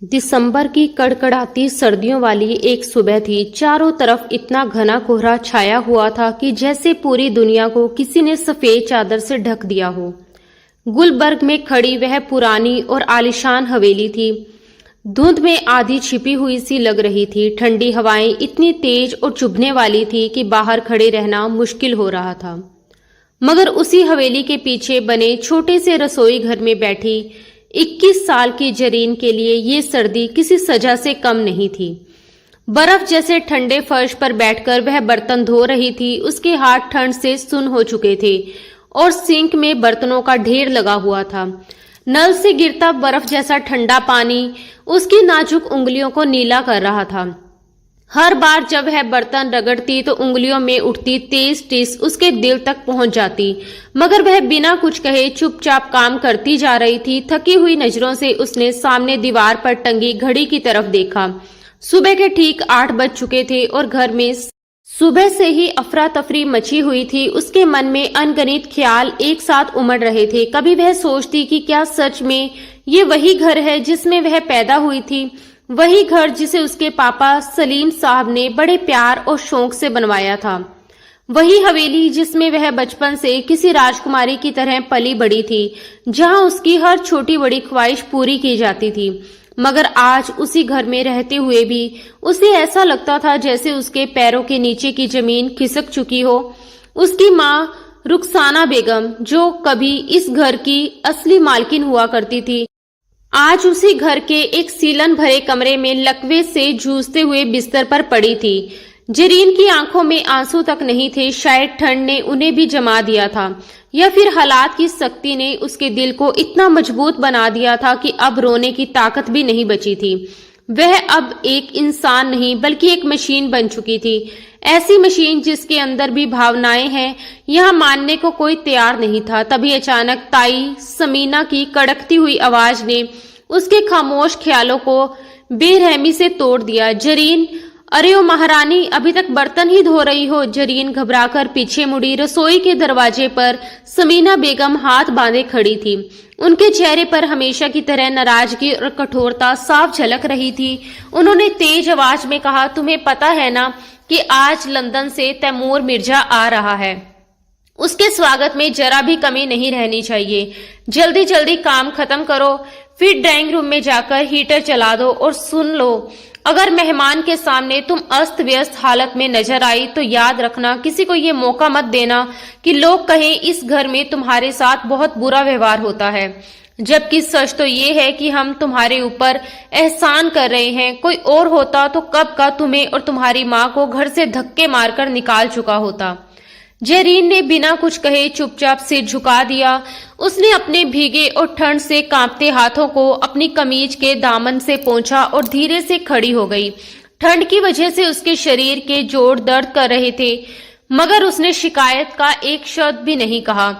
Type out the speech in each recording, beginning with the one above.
दिसंबर की कड़कड़ाती सर्दियों वाली एक सुबह थी। चारों तरफ इतना घना कोहरा छाया हुआ था कि जैसे पूरी दुनिया को किसी ने सफेद चादर से ढक दिया हो। गुलबर्ग में खड़ी वह पुरानी और आलीशान हवेली थी। धुंध में आधी छिपी हुई सी लग रही थी। ठंडी हवाएं इतनी तेज और चुभने वाली थी कि बाहर खड़े रहना मुश्किल हो रहा था। मगर उसी हवेली के पीछे बने छोटे से रसोई घर में बैठी 21 साल की जरीन के लिए ये सर्दी किसी सजा से कम नहीं थी। बर्फ जैसे ठंडे फर्श पर बैठकर वह बर्तन धो रही थी। उसके हाथ ठंड से सुन्न हो चुके थे और सिंक में बर्तनों का ढेर लगा हुआ था। नल से गिरता बर्फ जैसा ठंडा पानी उसकी नाजुक उंगलियों को नीला कर रहा था। हर बार जब वह बर्तन रगड़ती तो उंगलियों में उठती तेज टिस उसके दिल तक पहुंच जाती, मगर वह बिना कुछ कहे चुपचाप काम करती जा रही थी। थकी हुई नजरों से उसने सामने दीवार पर टंगी घड़ी की तरफ देखा। सुबह के ठीक 8 बज चुके थे और घर में सुबह से ही अफरा तफरी मची हुई थी। उसके मन में अनगिनत ख्याल एक साथ उमड़ रहे थे। कभी वह सोचती कि क्या सच में ये वही घर है जिसमें वह पैदा हुई थी, वही घर जिसे उसके पापा सलीम साहब ने बड़े प्यार और शौक से बनवाया था, वही हवेली जिसमें वह बचपन से किसी राजकुमारी की तरह पली बड़ी थी, जहां उसकी हर छोटी बड़ी ख्वाहिश पूरी की जाती थी। मगर आज उसी घर में रहते हुए भी उसे ऐसा लगता था जैसे उसके पैरों के नीचे की जमीन खिसक चुकी हो। उसकी माँ रुखसाना बेगम, जो कभी इस घर की असली मालकिन हुआ करती थी, आज उसी घर के एक सीलन भरे कमरे में लकवे से जूझते हुए बिस्तर पर पड़ी थी। जरीन की आंखों में आंसू तक नहीं थे। शायद ठंड ने उन्हें भी जमा दिया था, या फिर हालात की सख्ती ने उसके दिल को इतना मजबूत बना दिया था कि अब रोने की ताकत भी नहीं बची थी। वह अब एक इंसान नहीं बल्कि एक मशीन बन चुकी थी। ऐसी मशीन जिसके अंदर भी भावनाएं हैं, यह मानने को कोई तैयार नहीं था। तभी अचानक ताई समीना की कड़कती हुई आवाज ने उसके खामोश ख्यालों को बेरहमी से तोड़ दिया। जरीन, अरे ओ महारानी, अभी तक बर्तन ही धो रही हो? जरीन घबराकर पीछे मुड़ी। रसोई के दरवाजे पर समीना बेगम हाथ बांधे खड़ी थी। उनके चेहरे पर हमेशा की तरह नाराजगी और कठोरता साफ झलक रही थी। उन्होंने तेज आवाज में कहा, तुम्हें पता है ना कि आज लंदन से तैमूर मिर्जा आ रहा है? उसके स्वागत में जरा भी कमी नहीं रहनी चाहिए। जल्दी जल्दी काम खत्म करो, फिर ड्राइंग रूम में जाकर हीटर चला दो और सुन लो, अगर मेहमान के सामने तुम अस्त व्यस्त हालत में नजर आई तो याद रखना, किसी को ये मौका मत देना कि लोग कहें इस घर में तुम्हारे साथ बहुत बुरा व्यवहार होता है, जबकि सच तो ये है कि हम तुम्हारे ऊपर एहसान कर रहे हैं। कोई और होता तो कब का तुम्हें और तुम्हारी माँ को घर से धक्के मारकर निकाल चुका होता। जरीन ने बिना कुछ कहे चुपचाप सिर झुका दिया। उसने अपने भीगे और ठंड से कांपते हाथों को अपनी कमीज के दामन से पोंछा और धीरे से खड़ी हो गई। ठंड की वजह से उसके शरीर के जोड़ दर्द कर रहे थे, मगर उसने शिकायत का एक शब्द भी नहीं कहा,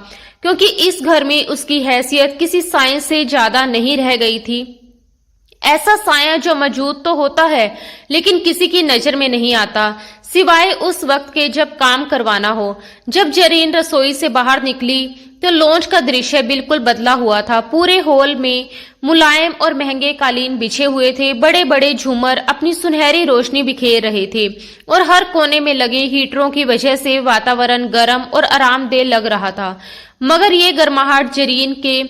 क्योंकि इस घर में उसकी हैसियत किसी साइंस से ज्यादा नहीं रह गई थी। ऐसा साया जो मौजूद तो होता है लेकिन किसी की नजर में नहीं आता, सिवाय उस वक्त के जब काम करवाना हो। जब जरीन रसोई से बाहर निकली तो लॉन्च का दृश्य बिल्कुल बदला हुआ था। पूरे हॉल में मुलायम और महंगे कालीन बिछे हुए थे। बड़े बड़े झूमर अपनी सुनहरी रोशनी बिखेर रहे थे और हर कोने में लगे हीटरों की वजह से वातावरण गर्म और आरामदेह लग रहा था। मगर ये गर्माहट जरीन के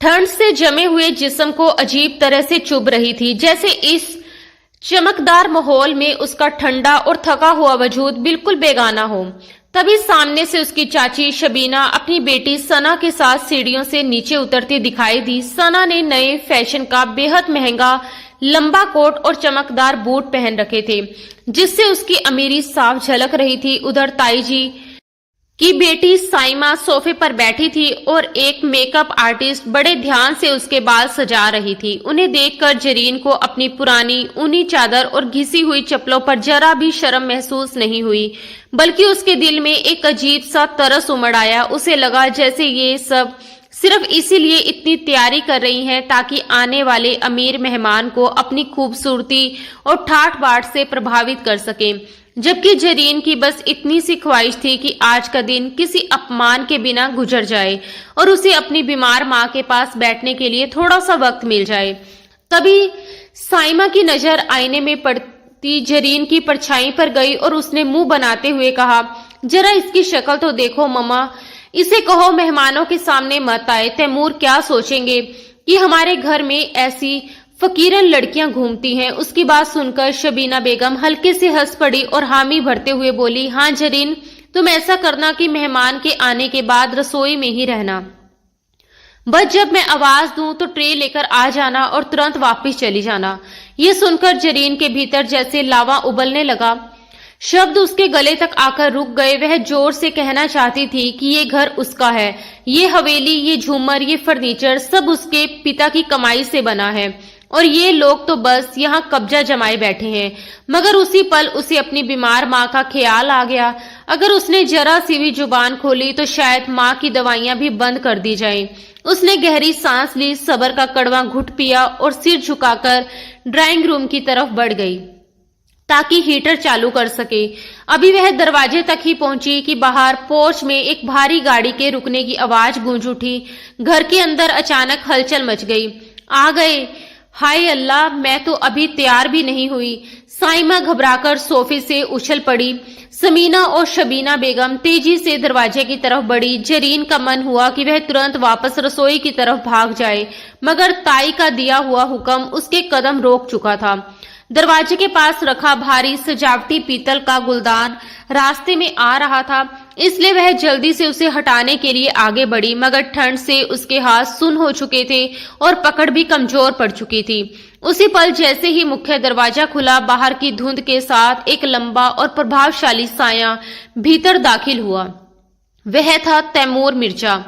ठंड से जमे हुए जिस्म को अजीब तरह से चुभ रही थी, जैसे इस चमकदार माहौल में उसका ठंडा और थका हुआ वजूद बिल्कुल बेगाना हो। तभी सामने से उसकी चाची शबीना अपनी बेटी सना के साथ सीढ़ियों से नीचे उतरती दिखाई दी। सना ने नए फैशन का बेहद महंगा लंबा कोट और चमकदार बूट पहन रखे थे, जिससे उसकी अमीरी साफ झलक रही थी। उधर ताई जी की बेटी साइमा सोफे पर बैठी थी और एक मेकअप आर्टिस्ट बड़े ध्यान से उसके बाल सजा रही थी। उन्हें देखकर जरीन को अपनी पुरानी ऊनी चादर और घिसी हुई चप्पलों पर जरा भी शर्म महसूस नहीं हुई, बल्कि उसके दिल में एक अजीब सा तरस उमड़ आया। उसे लगा जैसे ये सब सिर्फ इसीलिए इतनी तैयारी कर रही हैं ताकि आने वाले अमीर मेहमान को अपनी खूबसूरती और ठाठ बाट से प्रभावित कर सकें, जबकि जरीन की बस इतनी सी ख्वाहिश थी कि आज का दिन किसी अपमान के बिना गुजर जाए और उसे अपनी बीमार माँ के पास बैठने के लिए थोड़ा सा वक्त मिल जाए। तभी साइमा की नजर आईने में पड़ती जरीन की परछाई पर गई और उसने मुंह बनाते हुए कहा, जरा इसकी शक्ल तो देखो मम्मा, इसे कहो मेहमानों के सामने मत आए। तैमूर क्या सोचेंगे कि हमारे घर में ऐसी फकीरन लड़कियां घूमती हैं। उसकी बात सुनकर शबीना बेगम हल्के से हंस पड़ी और हामी भरते हुए बोली, हाँ जरीन, तुम ऐसा करना कि मेहमान के आने के बाद रसोई में ही रहना। बस जब मैं आवाज दूं तो ट्रे लेकर आ जाना और तुरंत वापस चली जाना। ये सुनकर जरीन के भीतर जैसे लावा उबलने लगा। शब्द उसके गले तक आकर रुक गए। वह जोर से कहना चाहती थी कि ये घर उसका है, ये हवेली, ये झूमर, ये फर्नीचर सब उसके पिता की कमाई से बना है और ये लोग तो बस यहाँ कब्जा जमाए बैठे हैं। मगर उसी पल उसे अपनी बीमार माँ का ख्याल आ गया। अगर उसने जरा सी भी जुबान खोली तो शायद माँ की दवाइयां भी बंद कर दी जाएं। उसने गहरी सांस ली, सब्र का कड़वा घुट पिया और सिर झुकाकर ड्राइंग रूम की तरफ बढ़ गई ताकि हीटर चालू कर सके। अभी वह दरवाजे तक ही पहुंची कि बाहर पोर्च में एक भारी गाड़ी के रुकने की आवाज गूंज उठी। घर के अंदर अचानक हलचल मच गई। आ गए, हाय अल्लाह, मैं तो अभी तैयार भी नहीं हुई। साइमा घबराकर सोफे से उछल पड़ी। समीना और शबीना बेगम तेजी से दरवाजे की तरफ बढ़ी। जरीन का मन हुआ कि वह तुरंत वापस रसोई की तरफ भाग जाए, मगर ताई का दिया हुआ हुक्म उसके कदम रोक चुका था। दरवाजे के पास रखा भारी सजावटी पीतल का गुलदान रास्ते में आ रहा था, इसलिए वह जल्दी से उसे हटाने के लिए आगे बढ़ी, मगर ठंड से उसके हाथ सुन्न हो चुके थे और पकड़ भी कमजोर पड़ चुकी थी। उसी पल जैसे ही मुख्य दरवाजा खुला, बाहर की धुंध के साथ एक लंबा और प्रभावशाली साया भीतर दाखिल हुआ। वह था तैमूर मिर्जा।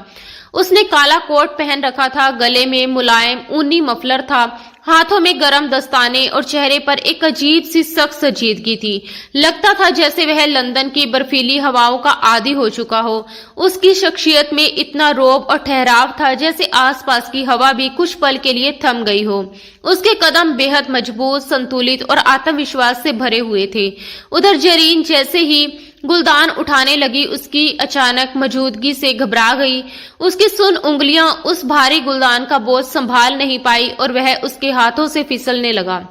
उसने काला कोट पहन रखा था, गले में मुलायम ऊनी मफलर था, हाथों में गरम दस्ताने और चेहरे पर एक अजीब सी सख्त संजीदगी थी। लगता था जैसे वह लंदन की बर्फीली हवाओं का आदी हो चुका हो। उसकी शख्सियत में इतना रोब और ठहराव था जैसे आसपास की हवा भी कुछ पल के लिए थम गई हो। उसके कदम बेहद मजबूत, संतुलित और आत्मविश्वास से भरे हुए थे। उधर जरीन जैसे ही गुलदान उठाने लगी, उसकी अचानक मौजूदगी से घबरा गई। उसकी सुन्न उंगलियां उस भारी गुलदान का बोझ संभाल नहीं पाई और वह उसके हाथों से फिसलने लगा।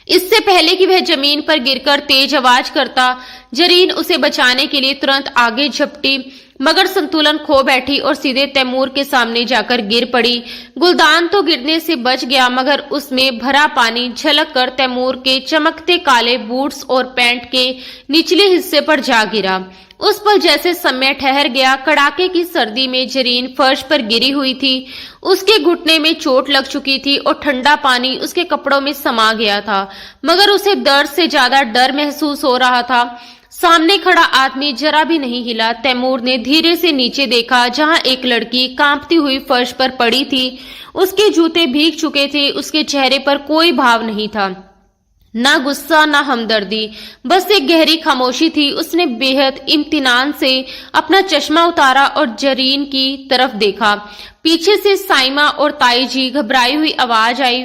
इससे पहले कि वह जमीन पर गिरकर तेज आवाज करता, जरीन उसे बचाने के लिए तुरंत आगे झपटी, मगर संतुलन खो बैठी और सीधे तैमूर के सामने जाकर गिर पड़ी। गुलदान तो गिरने से बच गया, मगर उसमें भरा पानी झलक कर तैमूर के चमकते काले बूट्स और पैंट के निचले हिस्से पर जा गिरा। उस पल जैसे समय ठहर गया। कड़ाके की सर्दी में जरीन फर्श पर गिरी हुई थी। उसके घुटने में चोट लग चुकी थी और ठंडा पानी उसके कपड़ों में समा गया था, मगर उसे दर्द से ज्यादा डर महसूस हो रहा था। सामने खड़ा आदमी जरा भी नहीं हिला। तैमूर ने धीरे से नीचे देखा, जहां एक लड़की कांपती हुई फर्श पर पड़ी थी। उसके जूते भीग चुके थे। उसके चेहरे पर कोई भाव नहीं था, ना गुस्सा ना हमदर्दी, बस एक गहरी खामोशी थी। उसने बेहद इम्तिनान से अपना चश्मा उतारा और जरीन की तरफ देखा। पीछे से साइमा और ताई जी घबराई हुई आवाज आई,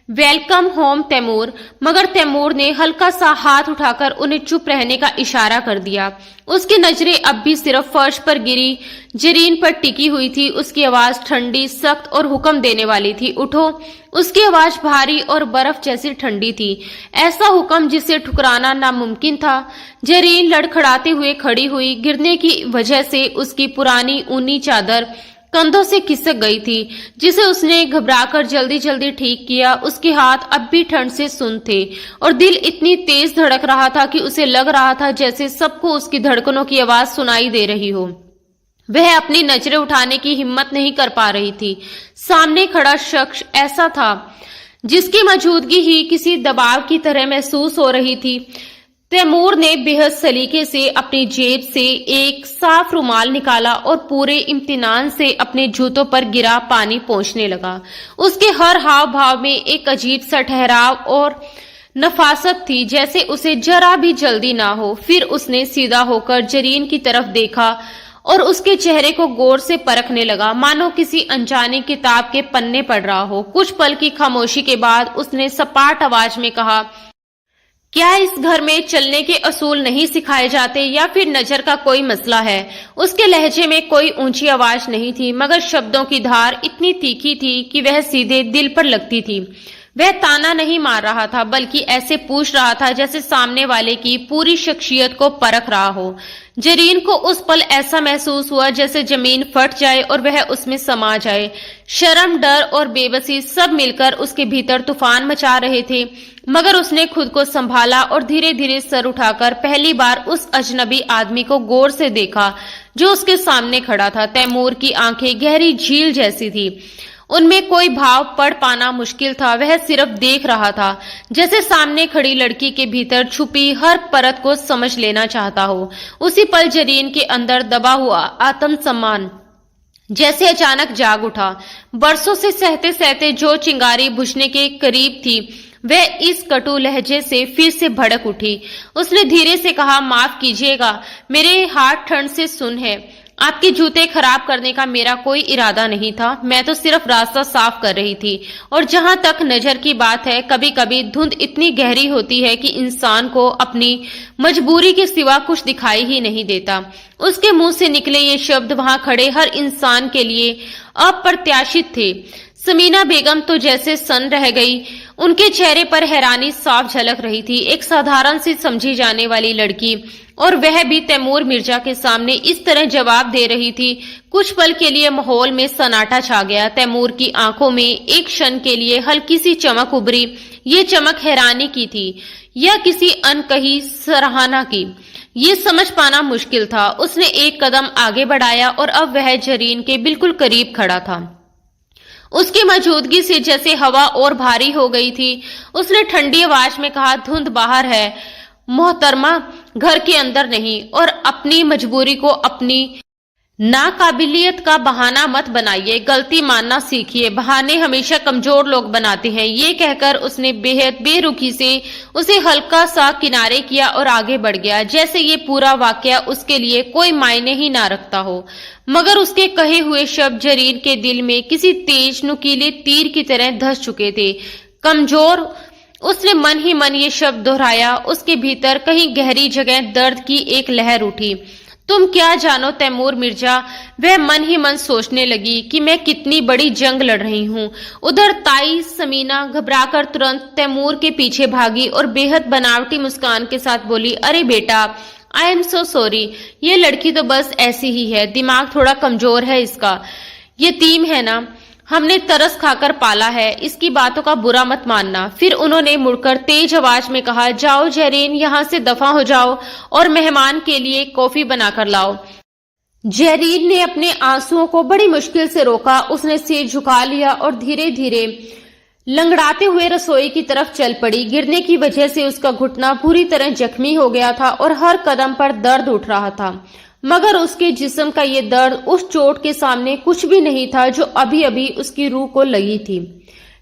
वेलकम होम तैमूर। मगर तैमूर ने हल्का सा हाथ उठाकर उन्हें चुप रहने का इशारा कर दिया। उसकी नजरें अब भी सिर्फ फर्श पर गिरी जरीन पर टिकी हुई थी। उसकी आवाज ठंडी, सख्त और हुक्म देने वाली थी। उठो। उसकी आवाज भारी और बर्फ जैसी ठंडी थी, ऐसा हुक्म जिसे ठुकराना नामुमकिन था। जरीन लड़खड़ाते हुए खड़ी हुई। गिरने की वजह से उसकी पुरानी ऊनी चादर कंधों से खिसक गई थी, जिसे उसने घबराकर जल्दी जल्दी ठीक किया। उसके हाथ अब भी ठंड से सुन्न थे और दिल इतनी तेज धड़क रहा था कि उसे लग रहा था जैसे सबको उसकी धड़कनों की आवाज सुनाई दे रही हो। वह अपनी नजरें उठाने की हिम्मत नहीं कर पा रही थी। सामने खड़ा शख्स ऐसा था जिसकी मौजूदगी ही किसी दबाव की तरह महसूस हो रही थी। तैमूर ने बेहद सलीके से अपनी जेब से एक साफ रुमाल निकाला और पूरे इम्तिनान से अपने जूतों पर गिरा पानी पोंछने लगा। उसके हर हाव भाव में एक अजीब सा ठहराव और नफासत थी, जैसे उसे जरा भी जल्दी ना हो। फिर उसने सीधा होकर जरीन की तरफ देखा और उसके चेहरे को गौर से परखने लगा, मानो किसी अनजानी किताब के पन्ने पढ़ रहा हो। कुछ पल की खामोशी के बाद उसने सपाट आवाज में कहा, क्या इस घर में चलने के असूल नहीं सिखाए जाते या फिर नजर का कोई मसला है? उसके लहजे में कोई ऊंची आवाज नहीं थी, मगर शब्दों की धार इतनी तीखी थी कि वह सीधे दिल पर लगती थी। वह ताना नहीं मार रहा था, बल्कि ऐसे पूछ रहा था जैसे सामने वाले की पूरी शख्सियत को परख रहा हो। जरीन को उस पल ऐसा महसूस हुआ जैसे जमीन फट जाए और वह उसमें समा जाए। शर्म, डर और बेबसी सब मिलकर उसके भीतर तूफान मचा रहे थे, मगर उसने खुद को संभाला और धीरे धीरे सर उठाकर पहली बार उस अजनबी आदमी को गौर से देखा जो उसके सामने खड़ा था। तैमूर की आंखें गहरी झील जैसी थी, उनमें कोई भाव पढ़ पाना मुश्किल था। वह सिर्फ देख रहा था, जैसे सामने खड़ी लड़की के भीतर छुपी हर परत को समझ लेना चाहता हो। उसी पल जरीन के अंदर दबा हुआ आत्मसम्मान जैसे अचानक जाग उठा। बरसों से सहते सहते जो चिंगारी बुझने के करीब थी, वह इस कटु लहजे से फिर से भड़क उठी। उसने धीरे से कहा, माफ कीजिएगा, मेरे हाथ ठंड से सुन है। आपके जूते खराब करने का मेरा कोई इरादा नहीं था, मैं तो सिर्फ रास्ता साफ कर रही थी। और जहां तक नजर की बात है, कभी कभी धुंध इतनी गहरी होती है कि इंसान को अपनी मजबूरी के सिवा कुछ दिखाई ही नहीं देता। उसके मुंह से निकले ये शब्द वहां खड़े हर इंसान के लिए अप्रत्याशित थे। समीना बेगम तो जैसे सन रह गई, उनके चेहरे पर हैरानी साफ झलक रही थी। एक साधारण सी समझी जाने वाली लड़की, और वह भी तैमूर मिर्जा के सामने इस तरह जवाब दे रही थी। कुछ पल के लिए माहौल में सन्नाटा छा गया। तैमूर की आंखों में एक क्षण के लिए हल्की सी चमक उभरी। ये चमक हैरानी की थी या किसी अनकही सराहना की, ये समझ पाना मुश्किल था। उसने एक कदम आगे बढ़ाया और अब वह जरीन के बिल्कुल करीब खड़ा था। उसकी मौजूदगी से जैसे हवा और भारी हो गई थी। उसने ठंडी आवाज में कहा, धुंध बाहर है मोहतरमा, घर के अंदर नहीं। और अपनी मजबूरी को अपनी नाकाबिलियत का बहाना मत बनाइए, गलती मानना सीखिए, बहाने हमेशा कमजोर लोग बनाते हैं। ये कहकर उसने बेहद बेरुखी से उसे हल्का सा किनारे किया और आगे बढ़ गया, जैसे ये पूरा वाकया उसके लिए कोई मायने ही ना रखता हो। मगर उसके कहे हुए शब्द जरीन के दिल में किसी तेज नुकीले तीर की तरह धंस चुके थे। कमजोर, उसने मन ही मन ये शब्द दोहराया। उसके भीतर कहीं गहरी जगह दर्द की एक लहर उठी। तुम क्या जानो तैमूर मिर्जा, वह मन ही मन सोचने लगी कि मैं कितनी बड़ी जंग लड़ रही हूँ। उधर ताई समीना घबराकर तुरंत तैमूर के पीछे भागी और बेहद बनावटी मुस्कान के साथ बोली, अरे बेटा, आई एम सो सॉरी, ये लड़की तो बस ऐसी ही है, दिमाग थोड़ा कमजोर है इसका, यतीम है ना, हमने तरस खाकर पाला है, इसकी बातों का बुरा मत मानना। फिर उन्होंने मुड़कर तेज आवाज में कहा, जाओ जरीन, यहाँ से दफा हो जाओ और मेहमान के लिए कॉफी बनाकर लाओ। जरीन ने अपने आंसुओं को बड़ी मुश्किल से रोका। उसने सिर झुका लिया और धीरे धीरे लंगड़ाते हुए रसोई की तरफ चल पड़ी। गिरने की वजह से उसका घुटना पूरी तरह जख्मी हो गया था और हर कदम पर दर्द उठ रहा था, मगर उसके जिस्म का ये दर्द उस चोट के सामने कुछ भी नहीं था जो अभी अभी उसकी रूह को लगी थी।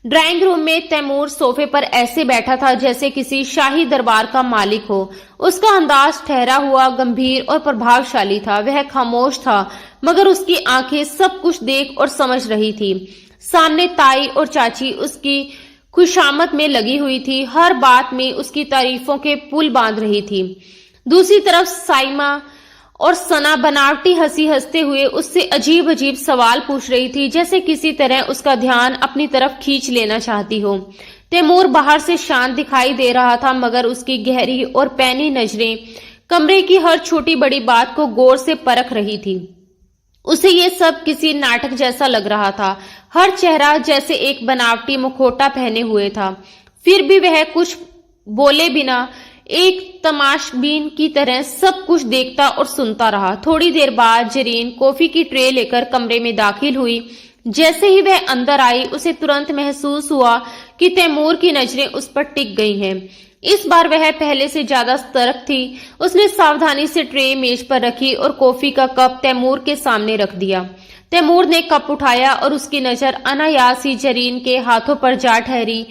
ड्राइंग रूम में तैमूर सोफे पर ऐसे बैठा था जैसे किसी शाही दरबार का मालिक हो। उसका अंदाज ठहरा हुआ, गंभीर और प्रभावशाली था। वह खामोश था, मगर उसकी आंखें सब कुछ देख और समझ रही थी। सामने ताई और चाची उसकी खुशामद में लगी हुई थी, हर बात में उसकी तारीफों के पुल बांध रही थी। दूसरी तरफ साइमा और सना बनावटी हंसी हंसते हुए उससे अजीब अजीब सवाल पूछ रही थी, जैसे किसी तरह उसका ध्यान अपनी तरफ खींच लेना चाहती हो। तैमूर बाहर से शांत दिखाई दे रहा था, मगर उसकी गहरी और पैनी नजरें कमरे की हर छोटी बड़ी बात को गौर से परख रही थी। उसे ये सब किसी नाटक जैसा लग रहा था। हर चेहरा जैसे एक बनावटी मुखौटा पहने हुए था। फिर भी वह कुछ बोले बिना एक तमाशबीन की तरह सब कुछ देखता और सुनता रहा। थोड़ी देर बाद जरीन कॉफी की ट्रे लेकर कमरे में दाखिल हुई। जैसे ही वह अंदर आई, उसे तुरंत महसूस हुआ कि तैमूर की नजरें उस पर टिक गई हैं। इस बार वह पहले से ज्यादा सतर्क थी। उसने सावधानी से ट्रे मेज पर रखी और कॉफी का कप तैमूर के सामने रख दिया। तैमूर ने कप उठाया और उसकी नजर अनायास ही जरीन के हाथों पर जा ठहरी।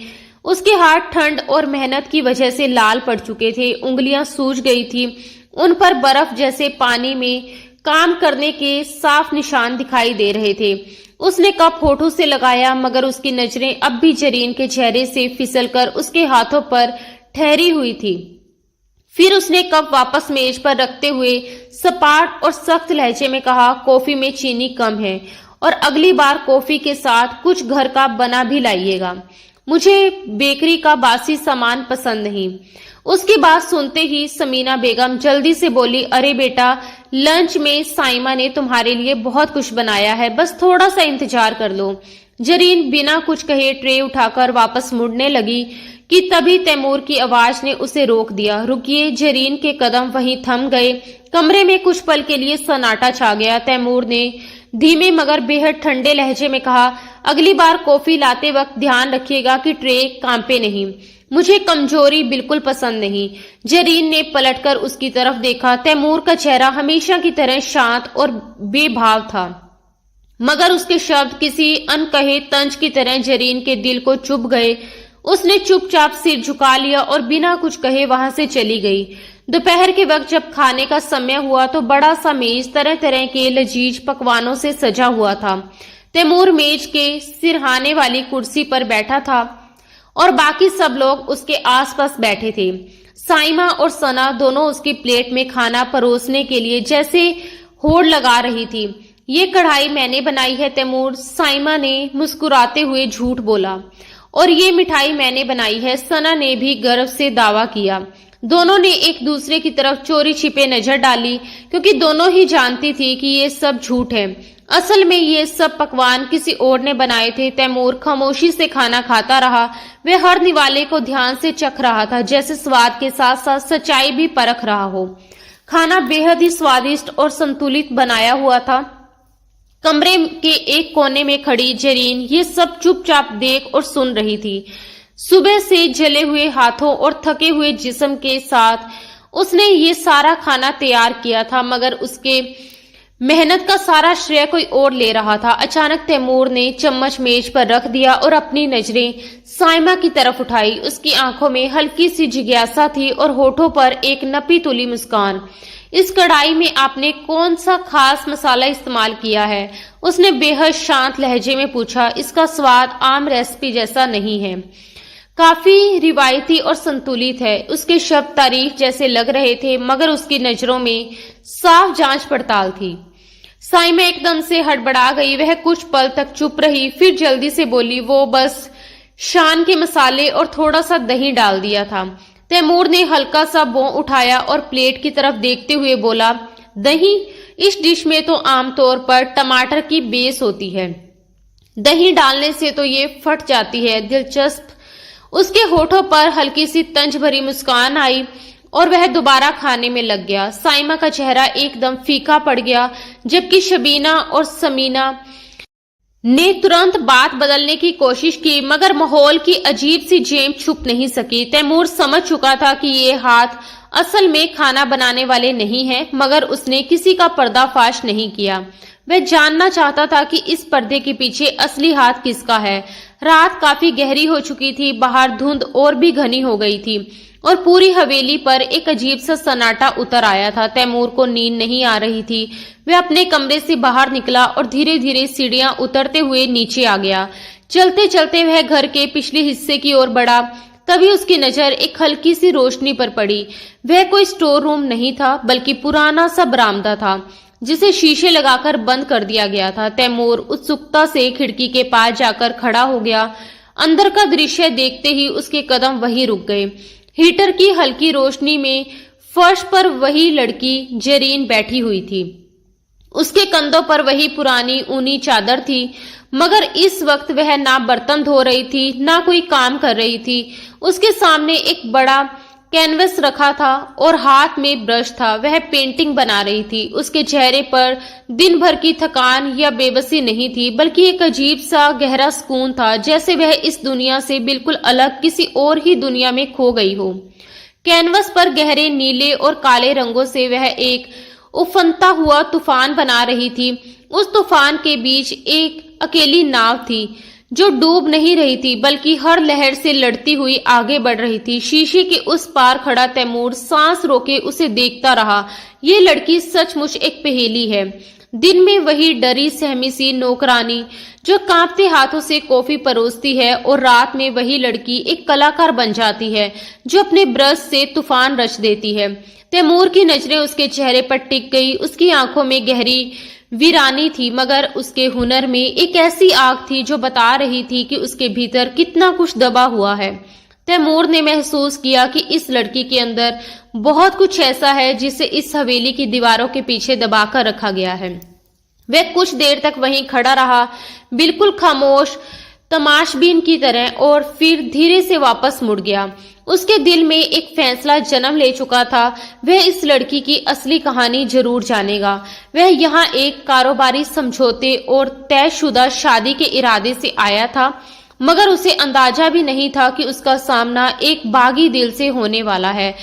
उसके हाथ ठंड और मेहनत की वजह से लाल पड़ चुके थे, उंगलियां सूज गई थी, उन पर बर्फ जैसे पानी में काम करने के साफ निशान दिखाई दे रहे थे। उसने कप होठों से लगाया, मगर उसकी नजरें अब भी जरीन के चेहरे से फिसलकर उसके हाथों पर ठहरी हुई थी। फिर उसने कप वापस मेज पर रखते हुए सपाट और सख्त लहजे में कहा, कॉफी में चीनी कम है और अगली बार कॉफी के साथ कुछ घर का बना भी लाइएगा। मुझे बेकरी का बासी सामान पसंद नहीं। उसकी बात सुनते ही समीना बेगम जल्दी से बोली, अरे बेटा, लंच में साइमा ने तुम्हारे लिए बहुत कुछ बनाया है, बस थोड़ा सा इंतजार कर लो। जरीन बिना कुछ कहे ट्रे उठाकर वापस मुड़ने लगी कि तभी तैमूर की आवाज ने उसे रोक दिया। रुकिए। जरीन के कदम वहीं थम गए। कमरे में कुछ पल के लिए सन्नाटा छा गया। तैमूर ने धीमे मगर बेहद ठंडे लहजे में कहा, अगली बार कॉफी लाते वक्त ध्यान रखिएगा कि ट्रे कांपे नहीं। मुझे कमजोरी बिल्कुल पसंद नहीं। जरीन ने पलटकर उसकी तरफ देखा। तैमूर का चेहरा हमेशा की तरह शांत और बेभाव था, मगर उसके शब्द किसी अनकहे तंज की तरह जरीन के दिल को चुभ गए। उसने चुपचाप सिर झुका लिया और बिना कुछ कहे वहां से चली गई। दोपहर के वक्त जब खाने का समय हुआ तो बड़ा सा मेज तरह तरह के लजीज पकवानों से सजा हुआ था। तैमूर मेज के सिरहाने वाली कुर्सी पर बैठा था और बाकी सब लोग उसके आसपास बैठे थे। साइमा और सना दोनों उसकी प्लेट में खाना परोसने के लिए जैसे होड़ लगा रही थी। ये कढ़ाई मैंने बनाई है तैमूर, साइमा ने मुस्कुराते हुए झूठ बोला। और ये मिठाई मैंने बनाई है, सना ने भी गर्व से दावा किया। दोनों ने एक दूसरे की तरफ चोरी छिपे नजर डाली, क्योंकि दोनों ही जानती थी कि ये सब झूठ है। असल में ये सब पकवान किसी और ने बनाए थे। तैमूर खामोशी से खाना खाता रहा। वह हर निवाले को ध्यान से चख रहा था, जैसे स्वाद के साथ साथ सच्चाई भी परख रहा हो। खाना बेहद ही स्वादिष्ट और संतुलित बनाया हुआ था। कमरे के एक कोने में खड़ी जरीन ये सब चुपचाप देख और सुन रही थी। सुबह से जले हुए हाथों और थके हुए जिस्म के साथ उसने ये सारा खाना तैयार किया था, मगर उसके मेहनत का सारा श्रेय कोई और ले रहा था। अचानक तैमूर ने चम्मच मेज पर रख दिया और अपनी नजरें साइमा की तरफ उठाई। उसकी आंखों में हल्की सी जिज्ञासा थी और होठों पर एक नपी तुली मुस्कान। इस कढ़ाई में आपने कौन सा खास मसाला इस्तेमाल किया है? उसने बेहद शांत लहजे में पूछा। इसका स्वाद आम रेसिपी जैसा नहीं है, काफी रिवायती और संतुलित है। उसके शब्द तारीफ जैसे लग रहे थे, मगर उसकी नजरों में साफ जांच पड़ताल थी। साइमा एकदम से हड़बड़ा गई। वह कुछ पल तक चुप रही, फिर जल्दी से बोली, वो बस शान के मसाले और थोड़ा सा दही डाल दिया था। तैमूर ने हल्का सा भौं उठाया और प्लेट की तरफ देखते हुए बोला, दही? इस डिश में तो आमतौर पर टमाटर की बेस होती है, दही डालने से तो ये फट जाती है। दिलचस्प। उसके होठों पर हल्की सी तंज भरी मुस्कान आई और वह दोबारा खाने में लग गया। साइमा का चेहरा एकदम फीका पड़ गया, जबकि शबीना और समीना ने तुरंत बात बदलने की कोशिश की, मगर माहौल की अजीब सी जेम छुप नहीं सकी। तैमूर समझ चुका था कि ये हाथ असल में खाना बनाने वाले नहीं हैं, मगर उसने किसी का पर्दाफाश नहीं किया। वह जानना चाहता था कि इस पर्दे के पीछे असली हाथ किसका है। रात काफी गहरी हो चुकी थी, बाहर धुंध और भी घनी हो गई थी और पूरी हवेली पर एक अजीब सा सन्नाटा उतर आया था। तैमूर को नींद नहीं आ रही थी। वह अपने कमरे से बाहर निकला और धीरे धीरे सीढ़ियां उतरते हुए नीचे आ गया। चलते चलते वह घर के पिछले हिस्से की ओर बढ़ा। तभी उसकी नजर एक हल्की सी रोशनी पर पड़ी। वह कोई स्टोर रूम नहीं था, बल्कि पुराना सा बरामदा था, जिसे शीशे लगाकर बंद कर दिया गया था। तैमूर उत्सुकता से खिड़की के पास जाकर खड़ा हो गया। अंदर का दृश्य देखते ही उसके कदम वहीं रुक गए। हीटर की हल्की रोशनी में फर्श पर वही लड़की जरीन बैठी हुई थी। उसके कंधों पर वही पुरानी ऊनी चादर थी, मगर इस वक्त वह ना बर्तन धो रही थी, ना कोई काम कर रही थी। उसके सामने एक बड़ा कैनवस रखा था और हाथ में ब्रश था। वह पेंटिंग बना रही थी। उसके चेहरे पर दिन भर की थकान या बेबसी नहीं थी, बल्कि एक अजीब सा गहरा सुकून था, जैसे वह इस दुनिया से बिल्कुल अलग किसी और ही दुनिया में खो गई हो। कैनवस पर गहरे नीले और काले रंगों से वह एक उफनता हुआ तूफान बना रही थी। उस तूफान के बीच एक अकेली नाव थी, जो डूब नहीं रही थी, बल्कि हर लहर से लड़ती हुई आगे बढ़ रही थी। शीशे के उस पार खड़ा तैमूर सांस रोके उसे देखता रहा। ये लड़की सचमुच एक पहेली है। दिन में वही डरी सहमी सी नौकरानी जो कांपते हाथों से कॉफी परोसती है, और रात में वही लड़की एक कलाकार बन जाती है जो अपने ब्रश से तूफान रच देती है। तैमूर की नजरें उसके चेहरे पर टिक गई। उसकी आंखों में गहरी वीरानी थी, मगर उसके हुनर में एक ऐसी आग थी जो बता रही थी कि उसके भीतर कितना कुछ दबा हुआ है। तैमूर ने महसूस किया कि इस लड़की के अंदर बहुत कुछ ऐसा है जिसे इस हवेली की दीवारों के पीछे दबाकर रखा गया है। वह कुछ देर तक वहीं खड़ा रहा, बिल्कुल खामोश, तमाशबीन की तरह, और फिर धीरे से वापस मुड़ गया। उसके दिल में एक फैसला जन्म ले चुका था। वह इस लड़की की असली कहानी जरूर जानेगा। वह यहाँ एक कारोबारी समझौते और तयशुदा शादी के इरादे से आया था, मगर उसे अंदाजा भी नहीं था कि उसका सामना एक बागी दिल से होने वाला है।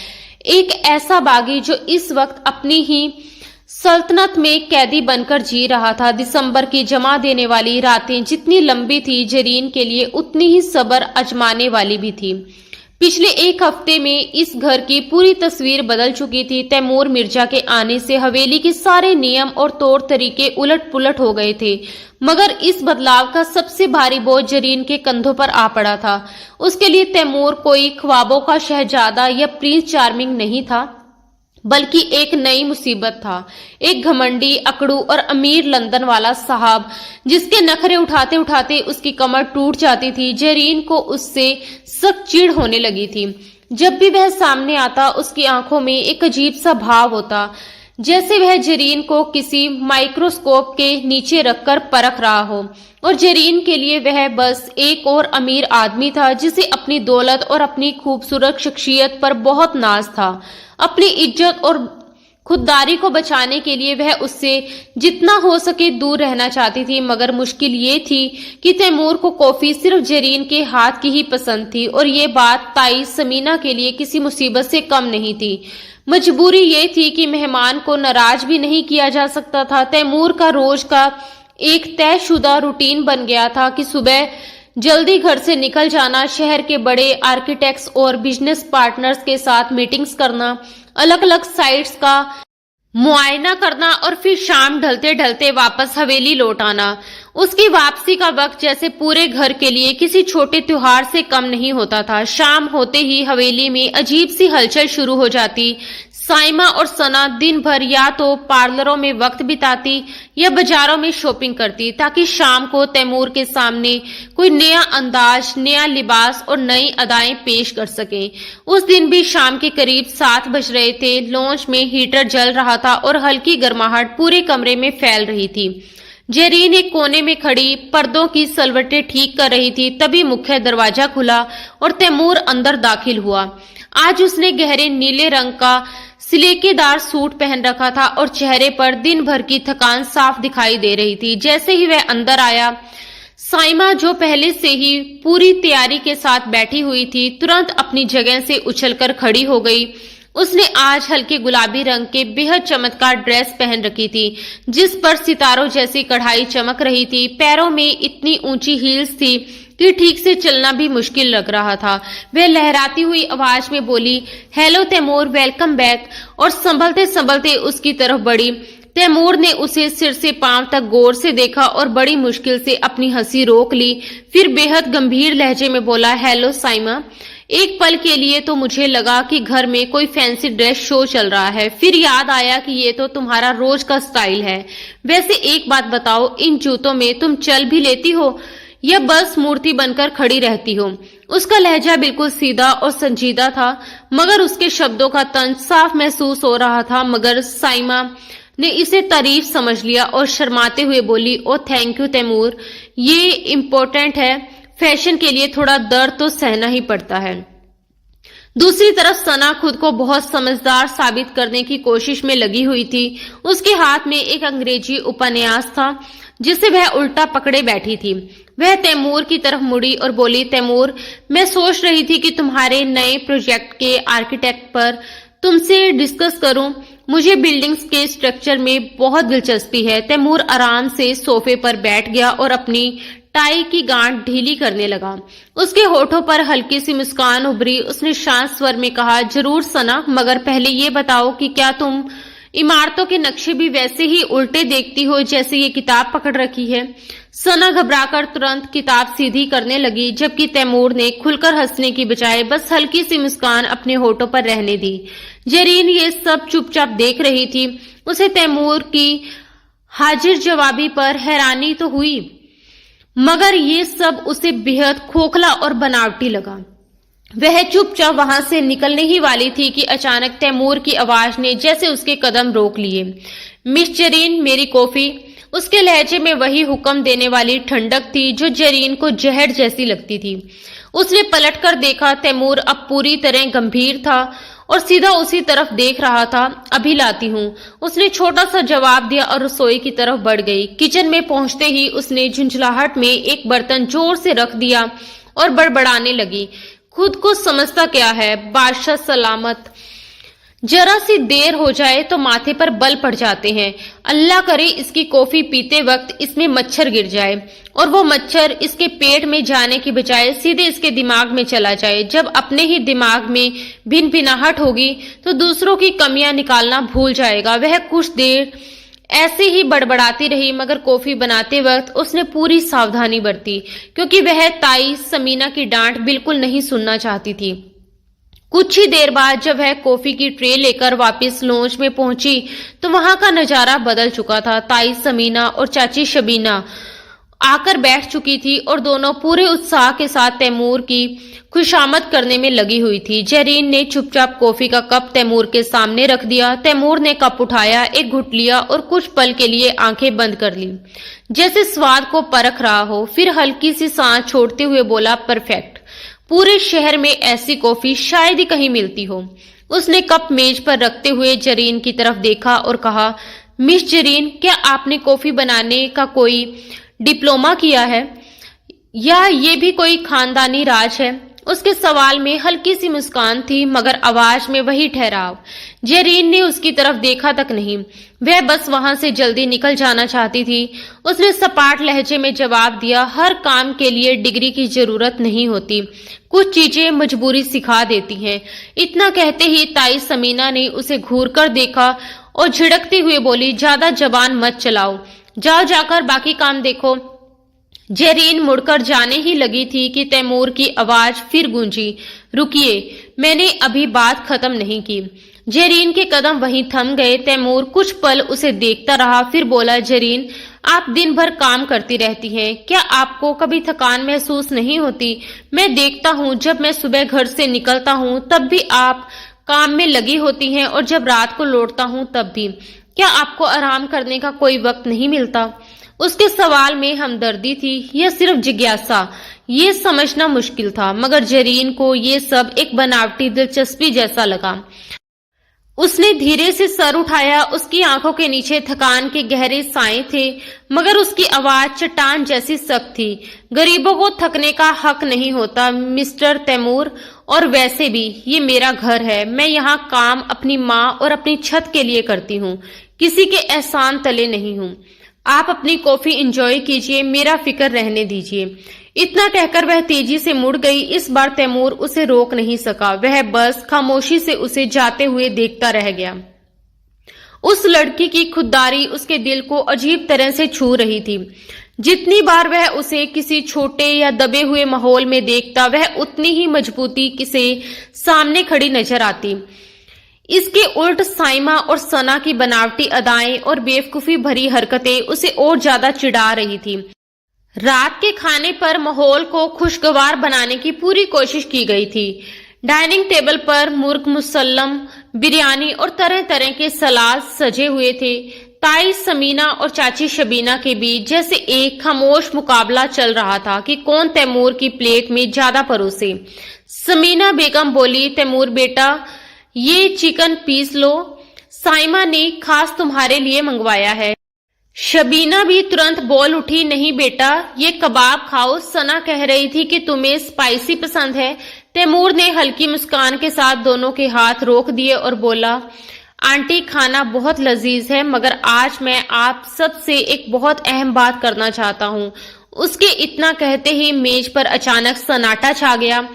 एक ऐसा बागी जो इस वक्त अपनी ही सल्तनत में कैदी बनकर जी रहा था। दिसंबर की जमा देने वाली रातें जितनी लंबी थी, जरीन के लिए उतनी ही सब्र आजमाने वाली भी थी। पिछले एक हफ्ते में इस घर की पूरी तस्वीर बदल चुकी थी। तैमूर मिर्जा के आने से हवेली के सारे नियम और तौर तरीके उलट पुलट हो गए थे, मगर इस बदलाव का सबसे भारी बोझ जरीन के कंधों पर आ पड़ा था। उसके लिए तैमूर कोई ख्वाबों का शहजादा या प्रिंस चार्मिंग नहीं था, बल्कि एक नई मुसीबत था। एक घमंडी, अकड़ू और अमीर लंदन वाला साहब जिसके नखरे उठाते उठाते उसकी कमर टूट जाती थी। जरीन को उससे सख्त चिढ़ होने लगी थी। जब भी वह सामने आता, उसकी आंखों में एक अजीब सा भाव होता, जैसे वह जरीन को किसी माइक्रोस्कोप के नीचे रखकर परख रहा हो। और जरीन के लिए वह बस एक और अमीर आदमी था जिसे अपनी दौलत और अपनी खूबसूरत शख्सियत पर बहुत नाज था। अपनी इज्जत और खुददारी को बचाने के लिए वह उससे जितना हो सके दूर रहना चाहती थी, मगर मुश्किल ये थी कि तैमूर को कॉफी सिर्फ जरीन के हाथ की ही पसंद थी, और ये बात ताई समीना के लिए किसी मुसीबत से कम नहीं थी। मजबूरी ये थी कि मेहमान को नाराज भी नहीं किया जा सकता था। तैमूर का रोज का एक तयशुदा रूटीन बन गया था कि सुबह जल्दी घर से निकल जाना, शहर के बड़े आर्किटेक्ट्स और बिजनेस पार्टनर्स के साथ मीटिंग्स करना, अलग अलग साइट्स का मुआयना करना, और फिर शाम ढलते ढलते वापस हवेली लौट आना। उसकी वापसी का वक्त जैसे पूरे घर के लिए किसी छोटे त्योहार से कम नहीं होता था। शाम होते ही हवेली में अजीब सी हलचल शुरू हो जाती। साइमा और सना दिन भर या तो पार्लरों में वक्त बिताती या बाजारों में शॉपिंग करती, ताकि शाम को तैमूर के सामने कोई नया अंदाज, नया लिबास और नई अदाएं पेश कर सकें। उस दिन भी शाम के करीब 7 बज रहे थे। लॉन्च में हीटर जल रहा था और हल्की गर्माहट पूरे कमरे में फैल रही थी। जेरीन एक कोने में खड़ी पर्दों की सलवटें ठीक कर रही थी। तभी मुख्य दरवाजा खुला और तैमूर अंदर दाखिल हुआ। आज उसने गहरे नीले रंग का सिलेकेदार सूट पहन रखा था और चेहरे पर दिन भर की थकान साफ दिखाई दे रही थी। जैसे ही वह अंदर आया, साइमा जो पहले से ही पूरी तैयारी के साथ बैठी हुई थी, तुरंत अपनी जगह से उछलकर खड़ी हो गई। उसने आज हल्के गुलाबी रंग के बेहद चमत्कार ड्रेस पहन रखी थी, जिस पर सितारों जैसी कढ़ाई चमक रही थी। पैरों में इतनी ऊंची हील्स थी कि ठीक से चलना भी मुश्किल लग रहा था। वह लहराती हुई आवाज में बोली, हेलो तैमूर, वेलकम बैक, और संभलते संभलते उसकी तरफ बढ़ी। तैमूर ने उसे सिर से पांव तक गौर से देखा और बड़ी मुश्किल से अपनी हंसी रोक ली। फिर बेहद गंभीर लहजे में बोला, हेलो साइमा। एक पल के लिए तो मुझे लगा कि घर में कोई फैंसी ड्रेस शो चल रहा है। फिर याद आया कि ये तो तुम्हारा रोज का स्टाइल है। वैसे एक बात बताओ, इन जूतों में तुम चल भी लेती हो या बस मूर्ति बनकर खड़ी रहती हो? उसका लहजा बिल्कुल सीधा और संजीदा था, मगर उसके शब्दों का तंज साफ महसूस हो रहा था। मगर साइमा ने इसे तारीफ समझ लिया और शर्माते हुए बोली, ओ थैंक यू तैमूर, ये इम्पोर्टेंट है। फैशन के लिए थोड़ा दर्द तो सहना ही पड़ता है। दूसरी तरफ सना खुद को बहुत समझदार साबित करने की कोशिश में लगी हुई थी। उसके हाथ में एक अंग्रेजी उपन्यास था जिसे वह उल्टा पकड़े बैठी थी। वह तैमूर की तरफ मुड़ी और बोली, तैमूर, मैं सोच रही थी कि तुम्हारे नए प्रोजेक्ट के आर्किटेक्ट पर तुमसे डिस्कस करूं। मुझे बिल्डिंग्स के स्ट्रक्चर में बहुत दिलचस्पी है। तैमूर आराम से सोफे पर बैठ गया और अपनी टाई की गांठ ढीली करने लगा। उसके होठों पर हल्की सी मुस्कान उभरी। उसने शांत स्वर में कहा, जरूर सना, मगर पहले ये बताओ कि क्या तुम इमारतों के नक्शे भी वैसे ही उल्टे देखती हो जैसे ये किताब पकड़ रखी है। सना घबराकर तुरंत किताब सीधी करने लगी, जबकि तैमूर ने खुलकर हंसने की बजाय बस हल्की सी मुस्कान अपने होठों पर रहने दी। जरीन ये सब चुपचाप देख रही थी। उसे तैमूर की हाजिर जवाबी पर हैरानी तो हुई, मगर ये सब उसे बेहद खोखला और बनावटी लगा। वह चुपचाप वहां से निकलने ही वाली थी कि अचानक तैमूर की आवाज ने जैसे उसके कदम रोक लिए। मिस जरीन, मेरी कॉफी। उसके लहजे में वही हुक्म देने वाली ठंडक थी जो जरीन को जहर जैसी लगती थी। उसने पलटकर देखा, तैमूर अब पूरी तरह गंभीर था और सीधा उसी तरफ देख रहा था। अभी लाती हूँ, उसने छोटा सा जवाब दिया और रसोई की तरफ बढ़ गई। किचन में पहुंचते ही उसने झुंझलाहट में एक बर्तन जोर से रख दिया और बड़बड़ाने लगी, खुद को समझता क्या है, बादशाह सलामत। जरा सी देर हो जाए तो माथे पर बल पड़ जाते हैं। अल्लाह करे इसकी कॉफी पीते वक्त इसमें मच्छर गिर जाए और वो मच्छर इसके पेट में जाने की बजाय सीधे इसके दिमाग में चला जाए। जब अपने ही दिमाग में भिनभिनाहट होगी तो दूसरों की कमियां निकालना भूल जाएगा। वह कुछ देर ऐसे ही बड़बड़ाती रही, मगर कॉफी बनाते वक्त उसने पूरी सावधानी बरती, क्योंकि वह ताई समीना की डांट बिल्कुल नहीं सुनना चाहती थी। कुछ ही देर बाद जब वह कॉफी की ट्रे लेकर वापस लॉन्ज में पहुंची तो वहां का नजारा बदल चुका था। ताई समीना और चाची शबीना आकर बैठ चुकी थी और दोनों पूरे उत्साह के साथ तैमूर की खुशामद करने में लगी हुई थी। जरीन ने चुपचाप कॉफी का कप तैमूर के सामने रख दिया। तैमूर ने कप उठाया, एक घुट लिया और कुछ पल के लिए आंखें बंद कर ली, जैसे स्वाद को परख रहा हो। फिर हल्की सी सांस छोड़ते हुए बोला, परफेक्ट। पूरे शहर में ऐसी कॉफी शायद ही कहीं मिलती हो। उसने कप मेज पर रखते हुए जरीन की तरफ देखा और कहा, मिस जरीन, क्या आपने कॉफी बनाने का कोई डिप्लोमा किया है या ये भी कोई खानदानी राज है? उसके सवाल में हल्की सी मुस्कान थी, मगर आवाज में वही ठहराव। जरीन ने उसकी तरफ देखा तक नहीं, वह बस वहां से जल्दी निकल जाना चाहती थी। उसने सपाट लहजे में जवाब दिया, हर काम के लिए डिग्री की जरूरत नहीं होती, कुछ चीजें मजबूरी सिखा देती हैं। इतना कहते ही ताई समीना ने उसे घूरकर देखा और झिड़कते हुए बोली, ज्यादा जबान मत चलाओ, जाओ जाकर बाकी काम देखो। जरीन मुड़कर जाने ही लगी थी कि तैमूर की आवाज फिर गूंजी, रुकिए, मैंने अभी बात खत्म नहीं की। जरीन के कदम वहीं थम गए। तैमूर कुछ पल उसे देखता रहा, फिर बोला, जरीन, आप दिन भर काम करती रहती हैं, क्या आपको कभी थकान महसूस नहीं होती? मैं देखता हूँ जब मैं सुबह घर से निकलता हूँ तब भी आप काम में लगी होती हैं और जब रात को लौटता हूँ तब भी। क्या आपको आराम करने का कोई वक्त नहीं मिलता? उसके सवाल में हमदर्दी थी या सिर्फ जिज्ञासा, ये समझना मुश्किल था, मगर जरीन को ये सब एक बनावटी दिलचस्पी जैसा लगा। उसने धीरे से सर उठाया। उसकी आंखों के नीचे थकान के गहरे साए थे, मगर उसकी आवाज चट्टान जैसी सख्त थी। गरीबों को थकने का हक नहीं होता मिस्टर तैमूर, और वैसे भी ये मेरा घर है। मैं यहाँ काम अपनी माँ और अपनी छत के लिए करती हूँ, किसी के एहसान तले नहीं हूँ। आप अपनी कॉफी एंजॉय कीजिए, मेरा फिक्र रहने दीजिए। इतना कहकर वह तेजी से मुड़ गई। इस बार तैमूर उसे रोक नहीं सका, वह बस खामोशी से उसे जाते हुए देखता रह गया। उस लड़की की खुददारी उसके दिल को अजीब तरह से छू रही थी। जितनी बार वह उसे किसी छोटे या दबे हुए माहौल में देखता, वह उतनी ही मजबूती से सामने खड़ी नजर आती। इसके उल्ट साइमा और सना की बनावटी अदाएं और बेवकूफी भरी हरकतें उसे और ज्यादा चिढ़ा रही थी। रात के खाने पर माहौल को खुशगवार बनाने की पूरी कोशिश की गई थी। डाइनिंग टेबल पर मुर्ग मुसल्लम, बिरयानी और तरह तरह के सलाद सजे हुए थे। ताई समीना और चाची शबीना के बीच जैसे एक खामोश मुकाबला चल रहा था कि कौन तैमूर की प्लेट में ज्यादा परोसे। समीना बेगम बोली, तैमूर बेटा, ये चिकन पीस लो, साइमा ने खास तुम्हारे लिए मंगवाया है। शबीना भी तुरंत बोल उठी, नहीं बेटा, ये कबाब खाओ, सना कह रही थी कि तुम्हें स्पाइसी पसंद है। तैमूर ने हल्की मुस्कान के साथ दोनों के हाथ रोक दिए और बोला, आंटी, खाना बहुत लजीज है, मगर आज मैं आप सबसे एक बहुत अहम बात करना चाहता हूँ। उसके इतना कहते ही मेज पर अचानक सन्नाटा छा गया।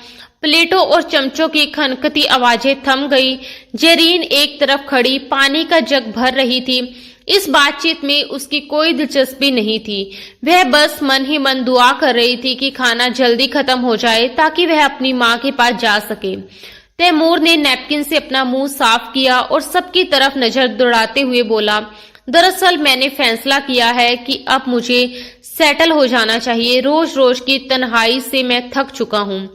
प्लेटों और चमचों की खनकती आवाजें थम गई। जेरीन एक तरफ खड़ी पानी का जग भर रही थी। इस बातचीत में उसकी कोई दिलचस्पी नहीं थी। वह बस मन ही मन दुआ कर रही थी कि खाना जल्दी खत्म हो जाए ताकि वह अपनी माँ के पास जा सके। तैमूर ने नैपकिन से अपना मुंह साफ किया और सबकी तरफ नजर दौड़ाते हुए बोला, दरअसल मैंने फैसला किया है कि अब मुझे सेटल हो जाना चाहिए। रोज रोज की तन्हाई से मैं थक चुका हूँ।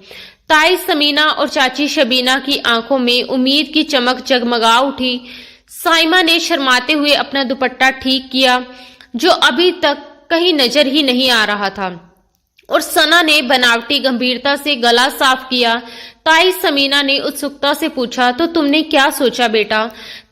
ताई समीना और चाची शबीना की आंखों में उम्मीद की चमक जगमगा उठी। साइमा ने शर्माते हुए अपना दुपट्टा ठीक किया जो अभी तक कहीं नजर ही नहीं आ रहा था, और सना ने बनावटी गंभीरता से गला साफ किया। ताई समीना ने उत्सुकता से पूछा, तो तुमने क्या सोचा बेटा?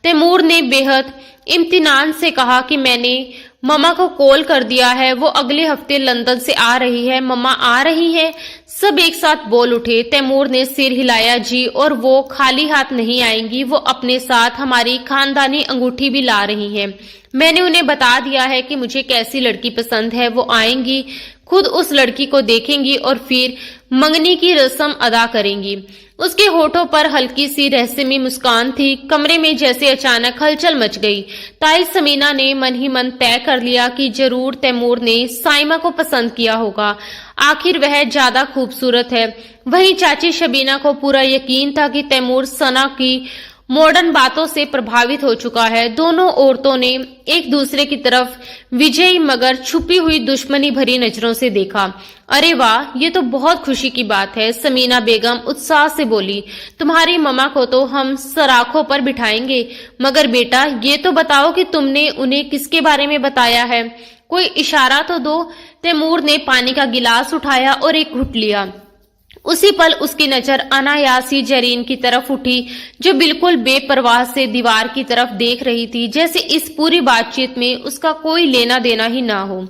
तैमूर ने बेहद इम्तिनान से कहा कि मैंने मम्मा को कॉल कर दिया है, वो अगले हफ्ते लंदन से आ रही है। मम्मा आ रही है? सब एक साथ बोल उठे। तैमूर ने सिर हिलाया, जी, और वो खाली हाथ नहीं आएंगी, वो अपने साथ हमारी खानदानी अंगूठी भी ला रही हैं। मैंने उन्हें बता दिया है कि मुझे कैसी लड़की पसंद है। वो आएंगी, खुद उस लड़की को देखेंगी और फिर मंगनी की रस्म अदा करेंगी। उसके होठों पर हल्की सी रहस्यमयी मुस्कान थी। कमरे में जैसे अचानक हलचल मच गई। ताई समीना ने मन ही मन तय कर लिया कि जरूर तैमूर ने साइमा को पसंद किया होगा, आखिर वह ज्यादा खूबसूरत है। वहीं चाची शबीना को पूरा यकीन था कि तैमूर सना की मॉडर्न बातों से प्रभावित हो चुका है। दोनों औरतों ने एक दूसरे की तरफ विजयी मगर छुपी हुई दुश्मनी भरी नजरों से देखा। अरे वाह, ये तो बहुत खुशी की बात है, समीना बेगम उत्साह से बोली। तुम्हारी मम्मा को तो हम सराखों पर बिठाएंगे, मगर बेटा ये तो बताओ कि तुमने उन्हें किसके बारे में बताया है? कोई इशारा तो दो। तैमूर ने पानी का गिलास उठाया और एक घुट लिया। उसी पल उसकी नजर अनायासी जेरीन की तरफ उठी, जो बिल्कुल बेपरवाह से दीवार की तरफ देख रही थी, जैसे इस पूरी बातचीत में उसका कोई लेना देना ही ना हो।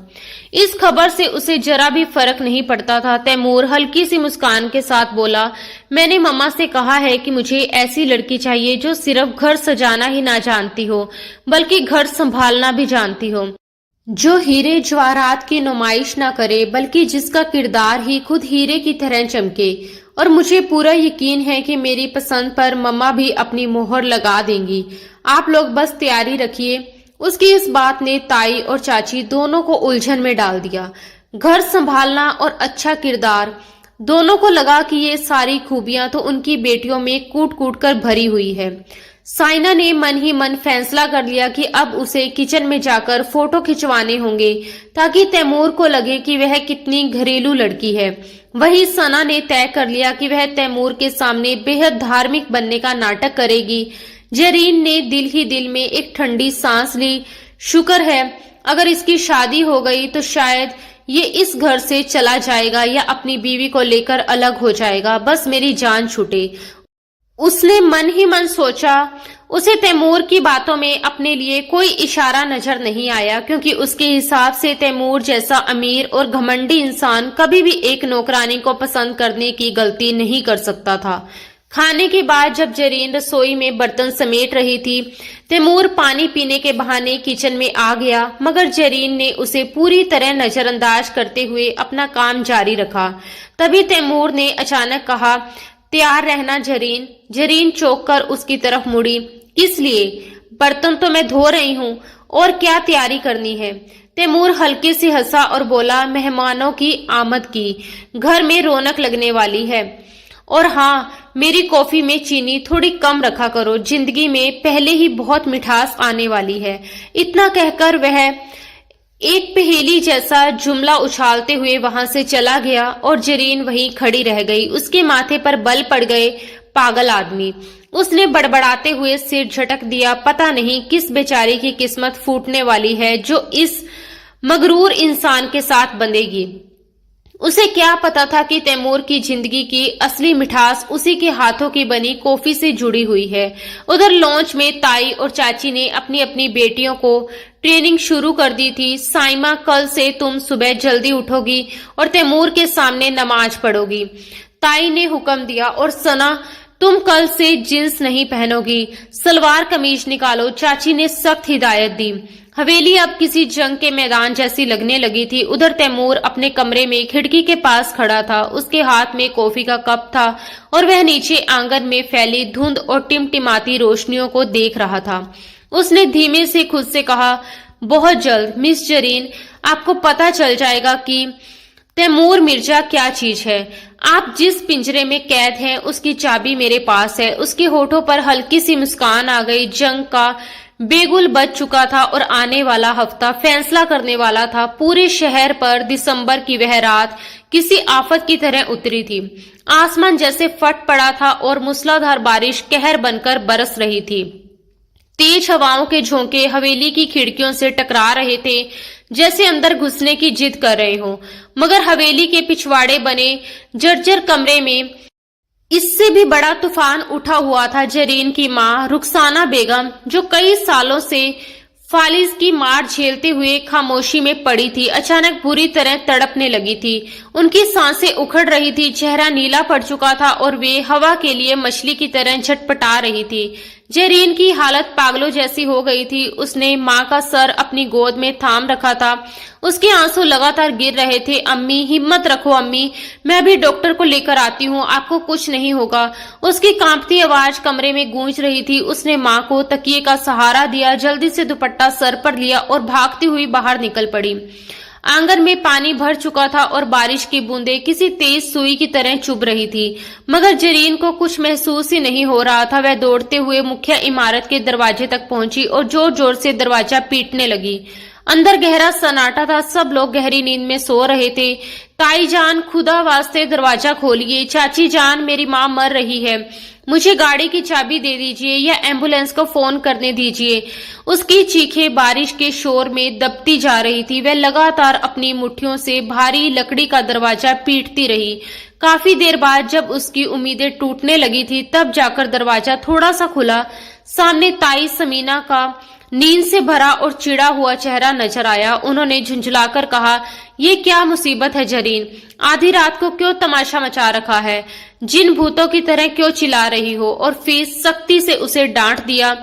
इस खबर से उसे जरा भी फर्क नहीं पड़ता था। तैमूर हल्की सी मुस्कान के साथ बोला, मैंने मम्मा से कहा है कि मुझे ऐसी लड़की चाहिए जो सिर्फ घर सजाना ही ना जानती हो, बल्कि घर संभालना भी जानती हो, जो हीरे जवाहरात की नुमाइश ना करे, बल्कि जिसका किरदार ही खुद हीरे की तरह चमके। और मुझे पूरा यकीन है कि मेरी पसंद पर मम्मा भी अपनी मोहर लगा देंगी। आप लोग बस तैयारी रखिए। उसकी इस बात ने ताई और चाची दोनों को उलझन में डाल दिया। घर संभालना और अच्छा किरदार, दोनों को लगा कि ये सारी खूबियां तो उनकी बेटियों में कूट कूट कर भरी हुई है। साइना ने मन ही मन फैसला कर लिया कि अब उसे किचन में जाकर फोटो खिंचवाने होंगे ताकि तैमूर को लगे कि वह कितनी घरेलू लड़की है। वहीं सना ने तय कर लिया कि वह तैमूर के सामने बेहद धार्मिक बनने का नाटक करेगी। जेरीन ने दिल ही दिल में एक ठंडी सांस ली। शुक्र है, अगर इसकी शादी हो गई तो शायद ये इस घर से चला जाएगा या अपनी बीवी को लेकर अलग हो जाएगा, बस मेरी जान छूटे। उसने मन ही मन सोचा। उसे तैमूर की बातों में अपने लिए कोई इशारा नजर नहीं आया, क्योंकि उसके हिसाब से तैमूर जैसा अमीर और घमंडी इंसान कभी भी एक नौकरानी को पसंद करने की गलती नहीं कर सकता था। खाने के बाद जब जेरीन रसोई में बर्तन समेट रही थी, तैमूर पानी पीने के बहाने किचन में आ गया, मगर जेरीन ने उसे पूरी तरह नजरअंदाज करते हुए अपना काम जारी रखा। तभी तैमूर ने अचानक कहा, तैयार रहना जेरीन। जेरीन चौंक कर उसकी तरफ मुड़ी। किस लिए? बर्तन तो मैं धो रही हूँ, और क्या तैयारी करनी है? तैमूर हल्के से हंसा और बोला, मेहमानों की आमद की, घर में रौनक लगने वाली है। और हाँ, मेरी कॉफी में चीनी थोड़ी कम रखा करो, जिंदगी में पहले ही बहुत मिठास आने वाली है। इतना कहकर वह एक पहेली जैसा जुमला उछालते हुए वहां से चला गया और जेरीन वहीं खड़ी रह गई। उसके माथे पर बल पड़ गए। पागल आदमी, उसने बड़बड़ाते हुए सिर झटक दिया। पता नहीं किस बेचारी की किस्मत फूटने वाली है जो इस मगरूर इंसान के साथ बंधेगी। उसे क्या पता था कि तैमूर की जिंदगी की असली मिठास उसी के हाथों की बनी कॉफी से जुड़ी हुई है। उधर लॉन्च में ताई और चाची ने अपनी अपनी बेटियों को ट्रेनिंग शुरू कर दी थी। साइमा, कल से तुम सुबह जल्दी उठोगी और तैमूर के सामने नमाज पढ़ोगी, ताई ने हुक्म दिया। और सना, तुम कल से जींस नहीं पहनोगी, सलवार कमीज निकालो, चाची ने सख्त हिदायत दी। हवेली अब किसी जंग के मैदान जैसी लगने लगी थी। उधर तैमूर अपने कमरे में खिड़की के पास खड़ा था। उसके हाथ में कॉफी का कप था और वह नीचे आंगन में फैली धुंध और टिमटिमाती रोशनियों को देख रहा था। उसने धीमे से खुद से कहा, बहुत जल्द मिस जरीन, आपको पता चल जाएगा कि तैमूर मिर्जा क्या चीज है। आप जिस पिंजरे में कैद हैं उसकी चाबी मेरे पास है। उसके होठों पर हल्की सी मुस्कान आ गई। जंग का बेगुल बज चुका था और आने वाला हफ्ता फैसला करने वाला था। पूरे शहर पर दिसंबर की वह रात किसी आफत की तरह उतरी थी। आसमान जैसे फट पड़ा था और मूसलाधार बारिश कहर बनकर बरस रही थी। तेज हवाओं के झोंके हवेली की खिड़कियों से टकरा रहे थे, जैसे अंदर घुसने की जिद कर रहे हो। मगर हवेली के पिछवाड़े बने जर्जर कमरे में इससे भी बड़ा तूफान उठा हुआ था। जरीन की मां रुखसाना बेगम, जो कई सालों से फालिज की मार झेलते हुए खामोशी में पड़ी थी, अचानक बुरी तरह तड़पने लगी थी। उनकी सांसें उखड़ रही थी, चेहरा नीला पड़ चुका था और वे हवा के लिए मछली की तरह झटपटा रही थी। जरीन की हालत पागलों जैसी हो गई थी। उसने माँ का सर अपनी गोद में थाम रखा था। उसके आंसू लगातार गिर रहे थे। अम्मी, हिम्मत रखो अम्मी, मैं भी डॉक्टर को लेकर आती हूँ, आपको कुछ नहीं होगा। उसकी कांपती आवाज कमरे में गूंज रही थी। उसने माँ को तकिए का सहारा दिया, जल्दी से दुपट्टा सर पर लिया और भागती हुई बाहर निकल पड़ी। आंगन में पानी भर चुका था और बारिश की बूंदें किसी तेज सुई की तरह चुभ रही थी। मगर जरीन को कुछ महसूस ही नहीं हो रहा था। वह दौड़ते हुए मुख्य इमारत के दरवाजे तक पहुंची और जोर जोर से दरवाजा पीटने लगी। अंदर गहरा सन्नाटा था। सब लोग गहरी नींद में सो रहे थे। ताई जान, खुदा वास्ते दरवाजा खोलिए। चाची जान, मेरी माँ मर रही है, मुझे गाड़ी की चाबी दे दीजिए या एम्बुलेंस को फोन करने दीजिए। उसकी चीखें बारिश के शोर में दबती जा रही थी। वह लगातार अपनी मुट्ठियों से भारी लकड़ी का दरवाजा पीटती रही। काफी देर बाद जब उसकी उम्मीदें टूटने लगी थी, तब जाकर दरवाजा थोड़ा सा खुला। सामने ताई समीना का नींद से भरा और चिड़ा हुआ चेहरा नजर आया। उन्होंने झुंझलाकर कहा, ये क्या मुसीबत है जरीन? आधी रात को क्यों तमाशा मचा रखा है? जिन भूतों की तरह क्यों चिल्ला रही हो? और फिर सख्ती से उसे डांट दिया।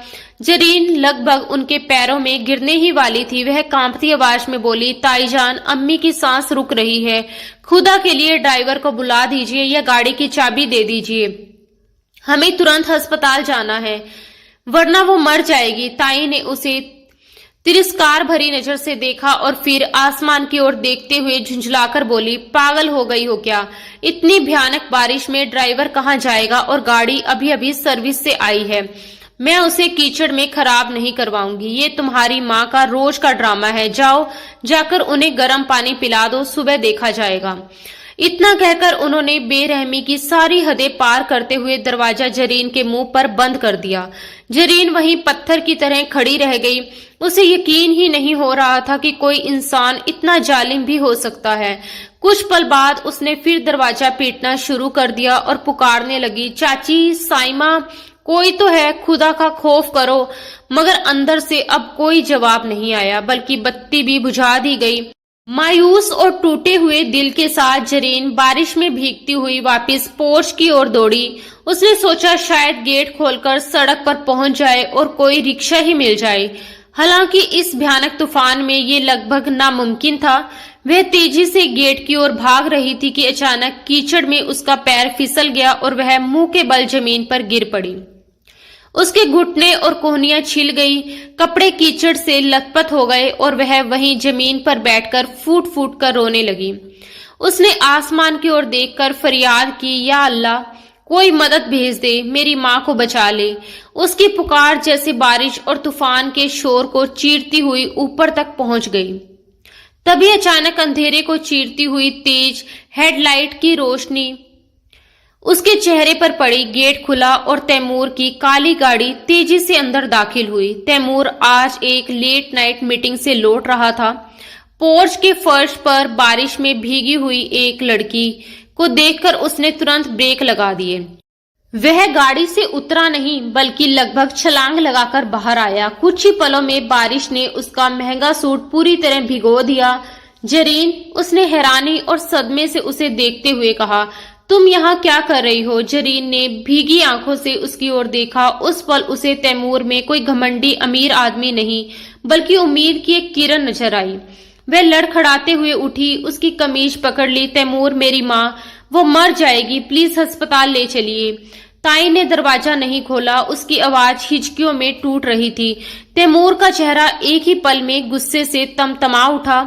जरीन लगभग उनके पैरों में गिरने ही वाली थी। वह कांपती आवाज में बोली, ताईजान, अम्मी की सांस रुक रही है, खुदा के लिए ड्राइवर को बुला दीजिए या गाड़ी की चाबी दे दीजिए, हमें तुरंत अस्पताल जाना है वरना वो मर जाएगी। ताई ने उसे तिरस्कार भरी नजर से देखा और फिर आसमान की ओर देखते हुए झुंझलाकर बोली, पागल हो गई हो क्या? इतनी भयानक बारिश में ड्राइवर कहाँ जाएगा? और गाड़ी अभी अभी सर्विस से आई है, मैं उसे कीचड़ में खराब नहीं करवाऊंगी। ये तुम्हारी माँ का रोज का ड्रामा है। जाओ, जाकर उन्हें गर्म पानी पिला दो, सुबह देखा जाएगा। इतना कहकर उन्होंने बेरहमी की सारी हदें पार करते हुए दरवाजा जरीन के मुंह पर बंद कर दिया। जरीन वहीं पत्थर की तरह खड़ी रह गई। उसे यकीन ही नहीं हो रहा था कि कोई इंसान इतना जालिम भी हो सकता है। कुछ पल बाद उसने फिर दरवाजा पीटना शुरू कर दिया और पुकारने लगी, चाची, साइमा, कोई तो है, खुदा का खौफ करो। मगर अंदर से अब कोई जवाब नहीं आया, बल्कि बत्ती भी बुझा दी गई। मायूस और टूटे हुए दिल के साथ जरीन बारिश में भीगती हुई वापस पोर्च की ओर दौड़ी। उसने सोचा शायद गेट खोलकर सड़क पर पहुंच जाए और कोई रिक्शा ही मिल जाए। हालांकि इस भयानक तूफान में ये लगभग नामुमकिन था। वह तेजी से गेट की ओर भाग रही थी कि अचानक कीचड़ में उसका पैर फिसल गया और वह मुंह के बल जमीन पर गिर पड़ी। उसके घुटने और कोहनियां छिल गई, कपड़े कीचड़ से लथपथ हो गए और वह वहीं जमीन पर बैठकर फूट फूट कर रोने लगी। उसने आसमान की ओर देखकर फरियाद की, या अल्लाह, कोई मदद भेज दे, मेरी माँ को बचा ले। उसकी पुकार जैसे बारिश और तूफान के शोर को चीरती हुई ऊपर तक पहुंच गई। तभी अचानक अंधेरे को चीरती हुई तेज हेडलाइट की रोशनी उसके चेहरे पर पड़ी। गेट खुला और तैमूर की काली गाड़ी तेजी से अंदर दाखिल हुई। तैमूर आज एक लेट नाइट मीटिंग से लौट रहा था। पोर्च के फर्श पर बारिश में भीगी हुई एक लड़की को देखकर उसने तुरंत ब्रेक लगा दिए। वह गाड़ी से उतरा नहीं, बल्कि लगभग छलांग लगाकर बाहर आया। कुछ ही पलों में बारिश ने उसका महंगा सूट पूरी तरह भिगो दिया। जरीन, उसने हैरानी और सदमे से उसे देखते हुए कहा, तुम यहाँ क्या कर रही हो? जरीन ने भीगी आंखों से उसकी ओर देखा। उस पल उसे तैमूर में कोई घमंडी अमीर आदमी नहीं बल्कि उम्मीद की एक किरण नजर आई। वह लड़खड़ाते हुए उठी, उसकी कमीज पकड़ ली। तैमूर, मेरी माँ, वो मर जाएगी, प्लीज अस्पताल ले चलिए। ताई ने दरवाजा नहीं खोला, उसकी आवाज हिचकियों में टूट रही थी। तैमूर का चेहरा एक ही पल में गुस्से से तमतमा उठा।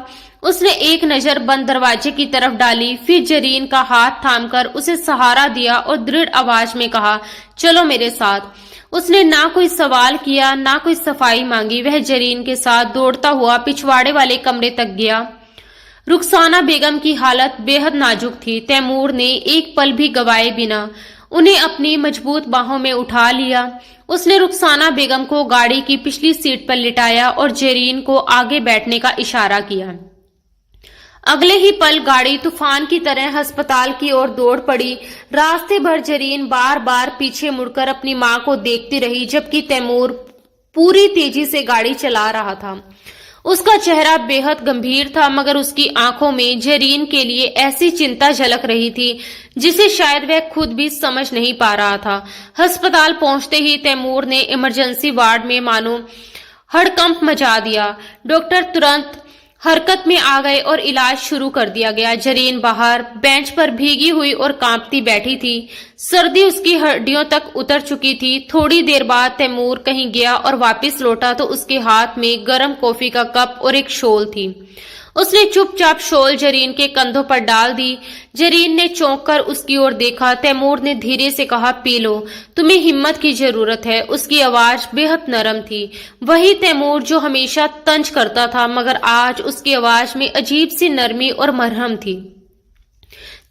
उसने एक नजर बंद दरवाजे की तरफ डाली, फिर जरीन का हाथ थामकर उसे सहारा दिया और दृढ़ आवाज में कहा, चलो मेरे साथ। उसने ना कोई सवाल किया, ना कोई सफाई मांगी। वह जरीन के साथ दौड़ता हुआ पिछवाड़े वाले कमरे तक गया। रुखसाना बेगम की हालत बेहद नाजुक थी। तैमूर ने एक पल भी गवाए बिना उन्हें अपनी मजबूत बाहों में उठा लिया। उसने रुखसाना बेगम को गाड़ी की पिछली सीट पर लिटाया और जरीन को आगे बैठने का इशारा किया। अगले ही पल गाड़ी तूफान की तरह अस्पताल की ओर दौड़ पड़ी। रास्ते भर जरीन बार बार पीछे मुड़कर अपनी मां को देखती रही, जबकि तैमूर पूरी तेजी से गाड़ी चला रहा था। उसका चेहरा बेहद गंभीर था, मगर उसकी आंखों में जरीन के लिए ऐसी चिंता झलक रही थी जिसे शायद वह खुद भी समझ नहीं पा रहा था। अस्पताल पहुंचते ही तैमूर ने इमरजेंसी वार्ड में मानो हड़कंप मचा दिया। डॉक्टर तुरंत हरकत में आ गए और इलाज शुरू कर दिया गया। जरीन बाहर बेंच पर भीगी हुई और कांपती बैठी थी। सर्दी उसकी हड्डियों तक उतर चुकी थी। थोड़ी देर बाद तैमूर कहीं गया और वापस लौटा तो उसके हाथ में गर्म कॉफी का कप और एक शॉल थी। उसने चुपचाप शॉल जरीन के कंधों पर डाल दी। जरीन ने चौंक कर उसकी ओर देखा। तैमूर ने धीरे से कहा, पी लो, तुम्हें हिम्मत की जरूरत है। उसकी आवाज बेहद नरम थी। वही तैमूर जो हमेशा तंज करता था, मगर आज उसकी आवाज में अजीब सी नरमी और मरहम थी।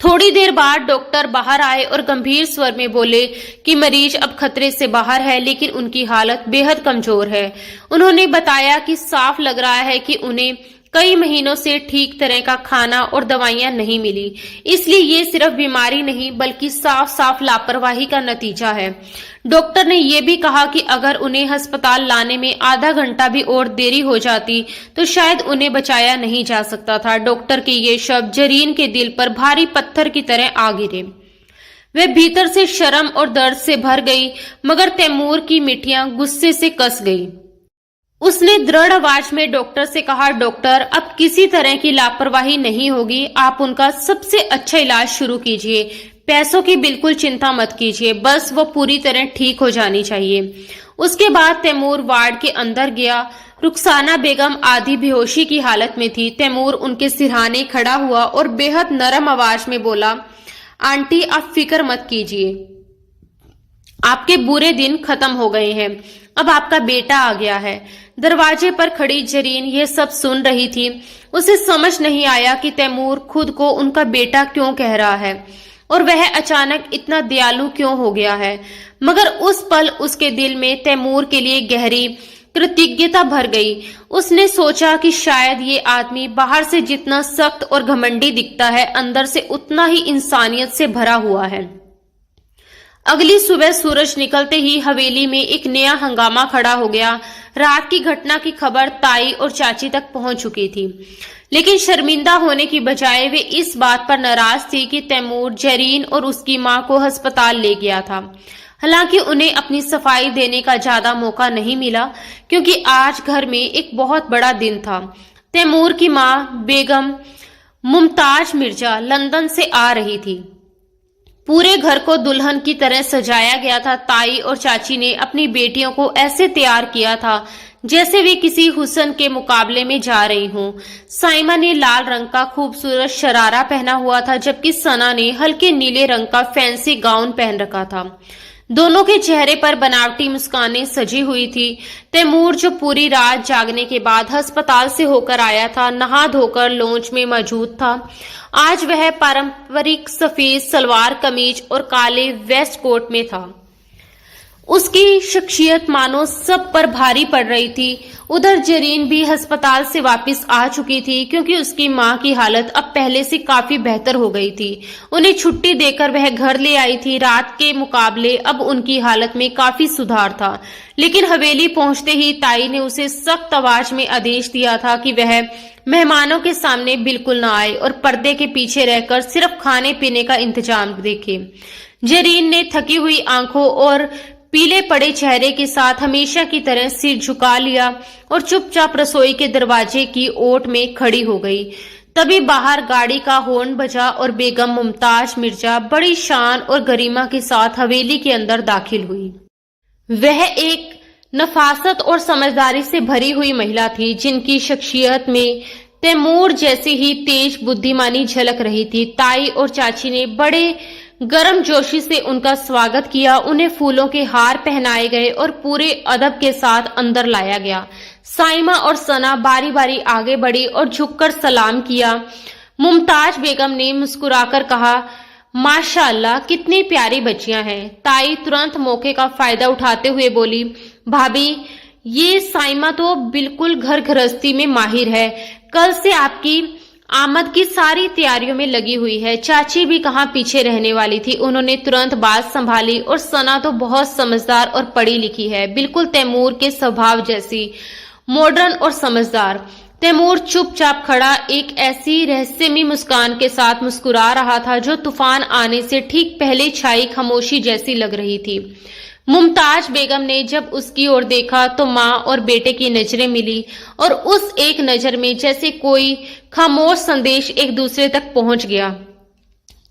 थोड़ी देर बाद डॉक्टर बाहर आए और गंभीर स्वर में बोले कि मरीज अब खतरे से बाहर है, लेकिन उनकी हालत बेहद कमजोर है। उन्होंने बताया कि साफ लग रहा है कि उन्हें कई महीनों से ठीक तरह का खाना और दवाइयां नहीं मिली, इसलिए ये सिर्फ बीमारी नहीं बल्कि साफ साफ लापरवाही का नतीजा है। डॉक्टर ने यह भी कहा कि अगर उन्हें अस्पताल लाने में आधा घंटा भी और देरी हो जाती तो शायद उन्हें बचाया नहीं जा सकता था। डॉक्टर के ये शब्द जरीन के दिल पर भारी पत्थर की तरह आ गिरे। वह भीतर से शर्म और दर्द से भर गई, मगर तैमूर की मिठियां गुस्से से कस गई। उसने दृढ़ आवाज में डॉक्टर से कहा, डॉक्टर, अब किसी तरह की लापरवाही नहीं होगी। आप उनका सबसे अच्छा इलाज शुरू कीजिए। पैसों की बिल्कुल चिंता मत कीजिए, बस वो पूरी तरह ठीक हो जानी चाहिए। उसके बाद तैमूर वार्ड के अंदर गया। रुखसाना बेगम आधी बेहोशी की हालत में थी। तैमूर उनके सिरहाने खड़ा हुआ और बेहद नरम आवाज में बोला, आंटी, आप फिक्र मत कीजिए, आपके बुरे दिन खत्म हो गए हैं। अब आपका बेटा आ गया है। दरवाजे पर खड़ी जरीन ये सब सुन रही थी। उसे समझ नहीं आया कि तैमूर खुद को उनका बेटा क्यों कह रहा है और वह अचानक इतना दयालु क्यों हो गया है। मगर उस पल उसके दिल में तैमूर के लिए गहरी कृतज्ञता भर गई। उसने सोचा कि शायद ये आदमी बाहर से जितना सख्त और घमंडी दिखता है, अंदर से उतना ही इंसानियत से भरा हुआ है। अगली सुबह सूरज निकलते ही हवेली में एक नया हंगामा खड़ा हो गया। रात की घटना की खबर ताई और चाची तक पहुंच चुकी थी, लेकिन शर्मिंदा होने की बजाय वे इस बात पर नाराज थी कि तैमूर जरीन और उसकी मां को अस्पताल ले गया था। हालांकि उन्हें अपनी सफाई देने का ज्यादा मौका नहीं मिला, क्योंकि आज घर में एक बहुत बड़ा दिन था। तैमूर की मां बेगम मुमताज मिर्जा लंदन से आ रही थी। पूरे घर को दुल्हन की तरह सजाया गया था। ताई और चाची ने अपनी बेटियों को ऐसे तैयार किया था जैसे वे किसी हुस्न के मुकाबले में जा रही हों। साइमा ने लाल रंग का खूबसूरत शरारा पहना हुआ था, जबकि सना ने हल्के नीले रंग का फैंसी गाउन पहन रखा था। दोनों के चेहरे पर बनावटी मुस्कानें सजी हुई थी। तैमूर, जो पूरी रात जागने के बाद अस्पताल से होकर आया था, नहा धोकर लॉन्च में मौजूद था। आज वह पारंपरिक सफेद सलवार कमीज और काले वेस्ट कोट में था। उसकी शख्सियत मानो सब पर भारी पड़ रही थी। उधर जरीन भी अस्पताल से वापस आ चुकी थी, क्योंकि उसकी मां की हालत अब पहले से काफी बेहतर हो गई थी। उन्हें छुट्टी देकर वह घर ले आई थी। रात के मुकाबले अब उनकी हालत में काफी सुधार था, लेकिन हवेली पहुंचते ही ताई ने उसे सख्त आवाज में आदेश दिया था कि वह मेहमानों के सामने बिल्कुल ना आए और पर्दे के पीछे रहकर सिर्फ खाने पीने का इंतजाम देखे। जरीन ने थकी हुई आंखों और पीले पड़े चेहरे के साथ हमेशा की तरह सिर झुका लिया और चुपचाप रसोई के दरवाजे की ओट में खड़ी हो गई। तभी बाहर गाड़ी का हॉर्न बजा और बेगम मुमताज मिर्जा बड़ी शान और गरिमा के साथ हवेली के अंदर दाखिल हुई। वह एक नफासत और समझदारी से भरी हुई महिला थी, जिनकी शख्सियत में तैमूर जैसी ही तेज बुद्धिमानी झलक रही थी। ताई और चाची ने बड़े गर्मजोशी से उनका स्वागत किया। उन्हें फूलों के हार पहनाए गए और पूरे अदब के साथ अंदर लाया गया। साइमा और सना बारी बारी आगे बढ़ी और झुककर सलाम किया। मुमताज बेगम ने मुस्कुराकर कहा, माशाअल्लाह, कितनी प्यारी बच्चियां हैं। ताई तुरंत मौके का फायदा उठाते हुए बोली, भाभी, ये साइमा तो बिल्कुल घर गृहस्थी में माहिर है। कल से आपकी आमद की सारी तैयारियों में लगी हुई है। चाची भी कहाँ पीछे रहने वाली थी। उन्होंने तुरंत बात संभाली, और सना तो बहुत समझदार और पढ़ी लिखी है, बिल्कुल तैमूर के स्वभाव जैसी, मॉडर्न और समझदार। तैमूर चुपचाप खड़ा एक ऐसी रहस्यमयी मुस्कान के साथ मुस्कुरा रहा था जो तूफान आने से ठीक पहले छाई खामोशी जैसी लग रही थी। मुमताज बेगम ने जब उसकी ओर देखा तो माँ और बेटे की नजरें मिली, और उस एक नजर में जैसे कोई खामोश संदेश एक दूसरे तक पहुंच गया।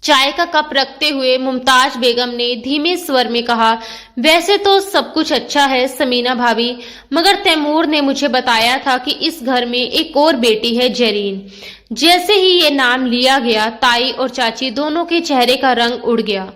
चाय का कप रखते हुए मुमताज बेगम ने धीमे स्वर में कहा, वैसे तो सब कुछ अच्छा है समीना भाभी, मगर तैमूर ने मुझे बताया था कि इस घर में एक और बेटी है, जरीन। जैसे ही ये नाम लिया गया, ताई और चाची दोनों के चेहरे का रंग उड़ गया।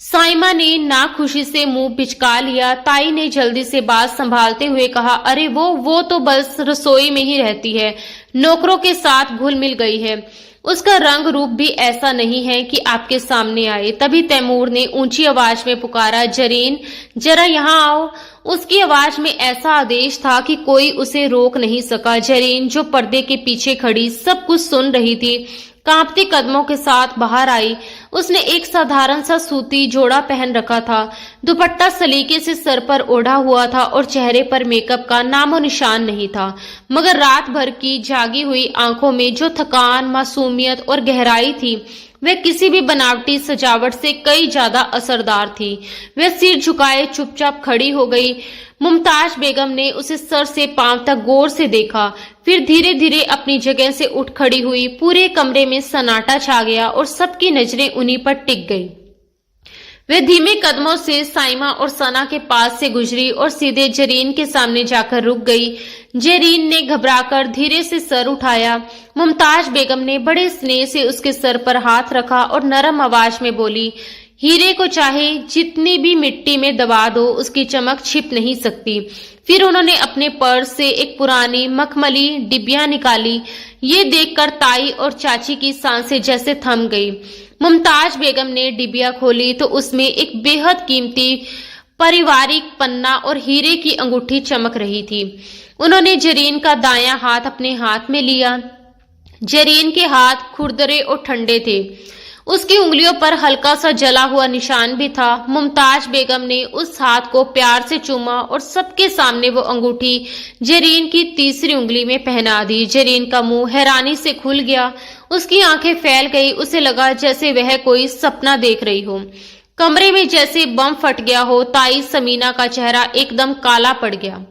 साइमा ने नाखुशी से मुंह पिचका लिया। ताई ने जल्दी से बात संभालते हुए कहा, अरे वो तो बस रसोई में ही रहती है, नौकरों के साथ घुल मिल गई है। उसका रंग रूप भी ऐसा नहीं है कि आपके सामने आए। तभी तैमूर ने ऊंची आवाज में पुकारा, जरीन, जरा यहाँ आओ। उसकी आवाज में ऐसा आदेश था कि कोई उसे रोक नहीं सका। जरीन, जो पर्दे के पीछे खड़ी सब कुछ सुन रही थी, कांपते कदमों के साथ बाहर आई। उसने एक साधारण सा सूती जोड़ा पहन रखा था। दुपट्टा सलीके से सर पर ओढ़ा हुआ था और चेहरे पर मेकअप का नामो निशान नहीं था, मगर रात भर की जागी हुई आंखों में जो थकान, मासूमियत और गहराई थी, वह किसी भी बनावटी सजावट से कई ज्यादा असरदार थी। वह सिर झुकाए चुपचाप खड़ी हो गई। मुमताज बेगम ने उसे सर से पांव तक गौर से देखा, फिर धीरे धीरे अपनी जगह से उठ खड़ी हुई। पूरे कमरे में सन्नाटा छा गया और सबकी नजरें उन्हीं पर टिक गई। वह धीमे कदमों से साइमा और सना के पास से गुजरी और सीधे जरीन के सामने जाकर रुक गई। जरीन ने घबराकर धीरे से सर उठाया। मुमताज बेगम ने बड़े स्नेह से उसके सर पर हाथ रखा और नरम आवाज में बोली, हीरे को चाहे जितनी भी मिट्टी में दबा दो, उसकी चमक छिप नहीं सकती। फिर उन्होंने अपने पर्स से एक पुरानी मखमली डिबिया निकाली। ये देखकर ताई और चाची की सांसें जैसे थम गई। मुमताज बेगम ने डिबिया खोली तो उसमें एक बेहद कीमती पारिवारिक पन्ना और हीरे की अंगूठी चमक रही थी। उन्होंने जरीन का दायां हाथ अपने हाथ में लिया। जरीन के हाथ खुरदरे और ठंडे थे। उसकी उंगलियों पर हल्का सा जला हुआ निशान भी था। मुमताज बेगम ने उस हाथ को प्यार से चूमा और सबके सामने वो अंगूठी जरीन की तीसरी उंगली में पहना दी। जरीन का मुंह हैरानी से खुल गया, उसकी आंखें फैल गई। उसे लगा जैसे वह कोई सपना देख रही हो। कमरे में जैसे बम फट गया हो। ताई समीना का चेहरा एकदम काला पड़ गया।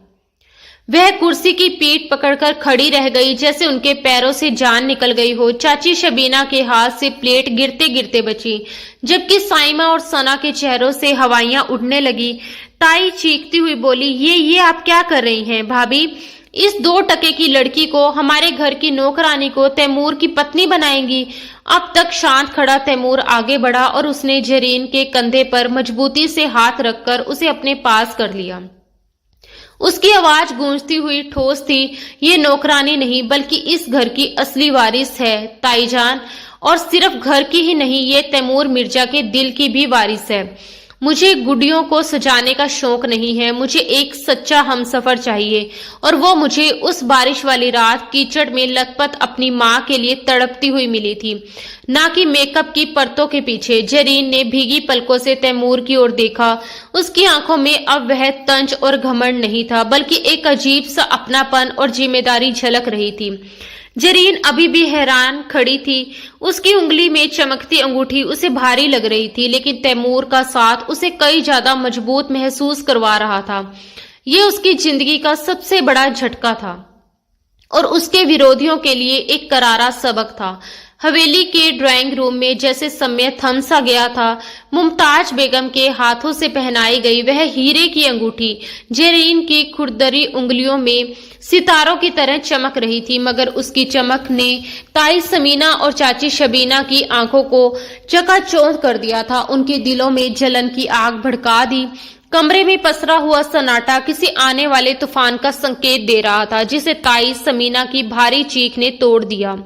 वह कुर्सी की पीठ पकड़कर खड़ी रह गई, जैसे उनके पैरों से जान निकल गई हो। चाची शबीना के हाथ से प्लेट गिरते गिरते बची, जबकि साइमा और सना के चेहरों से हवाइयां उड़ने लगी। ताई चीखती हुई बोली, ये आप क्या कर रही हैं भाभी? इस 2 टके की लड़की को, हमारे घर की नौकरानी को तैमूर की पत्नी बनाएंगी? अब तक शांत खड़ा तैमूर आगे बढ़ा और उसने जरीन के कंधे पर मजबूती से हाथ रखकर उसे अपने पास कर लिया। उसकी आवाज गूंजती हुई ठोस थी, ये नौकरानी नहीं बल्कि इस घर की असली वारिस है ताईजान, और सिर्फ घर की ही नहीं, ये तैमूर मिर्जा के दिल की भी वारिस है। मुझे गुडियों को सजाने का शौक नहीं है, मुझे एक सच्चा हमसफर चाहिए, और वो मुझे उस बारिश वाली रात कीचड़ में लथपथ अपनी माँ के लिए तड़पती हुई मिली थी, ना कि मेकअप की परतों के पीछे। जरीन ने भीगी पलकों से तैमूर की ओर देखा। उसकी आंखों में अब वह तंज और घमंड नहीं था, बल्कि एक अजीब सा अपनापन और जिम्मेदारी झलक रही थी। जरीन अभी भी हैरान खड़ी थी। उसकी उंगली में चमकती अंगूठी उसे भारी लग रही थी, लेकिन तैमूर का साथ उसे कई ज्यादा मजबूत महसूस करवा रहा था। ये उसकी जिंदगी का सबसे बड़ा झटका था और उसके विरोधियों के लिए एक करारा सबक था। हवेली के ड्राइंग रूम में जैसे समय थम सा गया था। मुमताज बेगम के हाथों से पहनाई गई वह हीरे की अंगूठी जरीन की खुरदरी उंगलियों में सितारों की तरह चमक रही थी, मगर उसकी चमक ने ताई समीना और चाची शबीना की आंखों को चकाचौंध कर दिया था। उनके दिलों में जलन की आग भड़का दी। कमरे में पसरा हुआ सन्नाटा किसी आने वाले तूफान का संकेत दे रहा था, जिसे ताई समीना की भारी चीख ने तोड़ दिया।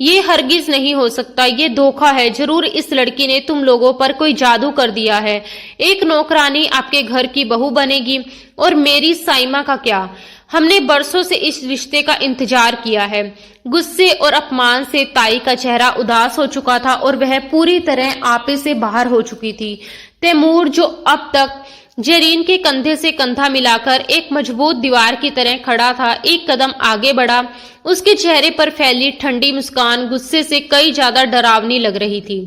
ये हरगिज नहीं हो सकता, ये धोखा है। जरूर इस लड़की ने तुम लोगों पर कोई जादू कर दिया है। एक नौकरानी आपके घर की बहू बनेगी, और मेरी साइमा का क्या? हमने बरसों से इस रिश्ते का इंतजार किया है। गुस्से और अपमान से ताई का चेहरा उदास हो चुका था और वह पूरी तरह आपे से बाहर हो चुकी थी। तैमूर, जो अब तक जरीन के कंधे से कंधा मिलाकर एक मजबूत दीवार की तरह खड़ा था, एक कदम आगे बढ़ा। उसके चेहरे पर फैली ठंडी मुस्कान गुस्से से कई ज्यादा डरावनी लग रही थी।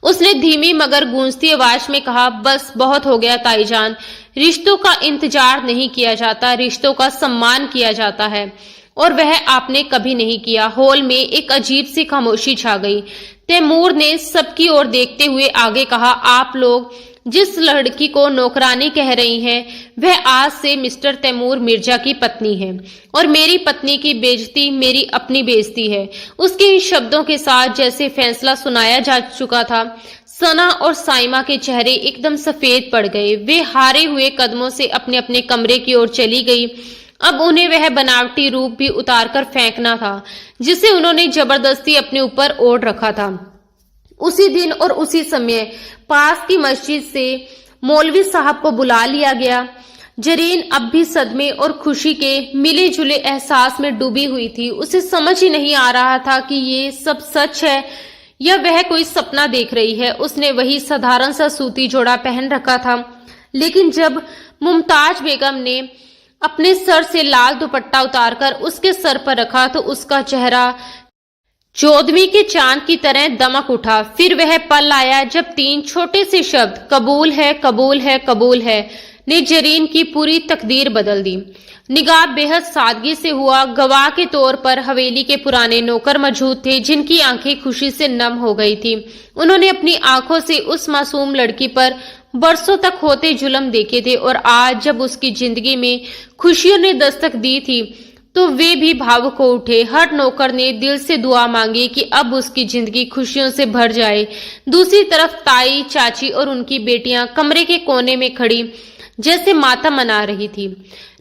उसने धीमी मगर गूंजती आवाज में कहा, बस बहुत हो गया ताईजान। रिश्तों का इंतजार नहीं किया जाता, रिश्तों का सम्मान किया जाता है, और वह आपने कभी नहीं किया। हॉल में एक अजीब सी खामोशी छा गई। तैमूर ने सबकी ओर देखते हुए आगे कहा, आप लोग जिस लड़की को नौकरानी कह रही हैं, वह आज से मिस्टर तैमूर मिर्जा की पत्नी है, और मेरी पत्नी की बेइज्जती मेरी अपनी बेइज्जती है। उसके इन शब्दों के साथ जैसे फैसला सुनाया जा चुका था, सना और साइमा के चेहरे एकदम सफेद पड़ गए। वे हारे हुए कदमों से अपने अपने कमरे की ओर चली गई। अब उन्हें वह बनावटी रूप भी उतारकर फेंकना था, जिसे उन्होंने जबरदस्ती अपने ऊपर ओढ़ रखा था। उसी दिन और उसी समय पास की मस्जिद से मौलवी साहब को बुला लिया गया। जरीन अब भी सदमे और खुशी के मिले जुले एहसास में डूबी हुई थी। उसे समझ ही नहीं आ रहा था कि ये सब सच है या वह कोई सपना देख रही है। उसने वही साधारण सा सूती जोड़ा पहन रखा था, लेकिन जब मुमताज बेगम ने अपने सर से लाल दुपट्टा उतारकर उसके सर पर रखा तो उसका चेहरा चौदहवीं के चांद की तरह दमक उठा। फिर वह पल आया जब तीन छोटे से शब्द कबूल है, कबूल है, कबूल है ने जरीन की पूरी तकदीर बदल दी। निकाह बेहद सादगी से हुआ। गवाह के तौर पर हवेली के पुराने नौकर मौजूद थे, जिनकी आंखें खुशी से नम हो गई थी। उन्होंने अपनी आंखों से उस मासूम लड़की पर बरसों तक होते जुल्म देखे थे, और आज जब उसकी जिंदगी में खुशियों ने दस्तक दी थी तो वे भी भावुक हो उठे। हर नौकर ने दिल से दुआ मांगी कि अब उसकी जिंदगी खुशियों से भर जाए। दूसरी तरफ ताई, चाची और उनकी बेटियां कमरे के कोने में खड़ी जैसे मातम मना रही थी।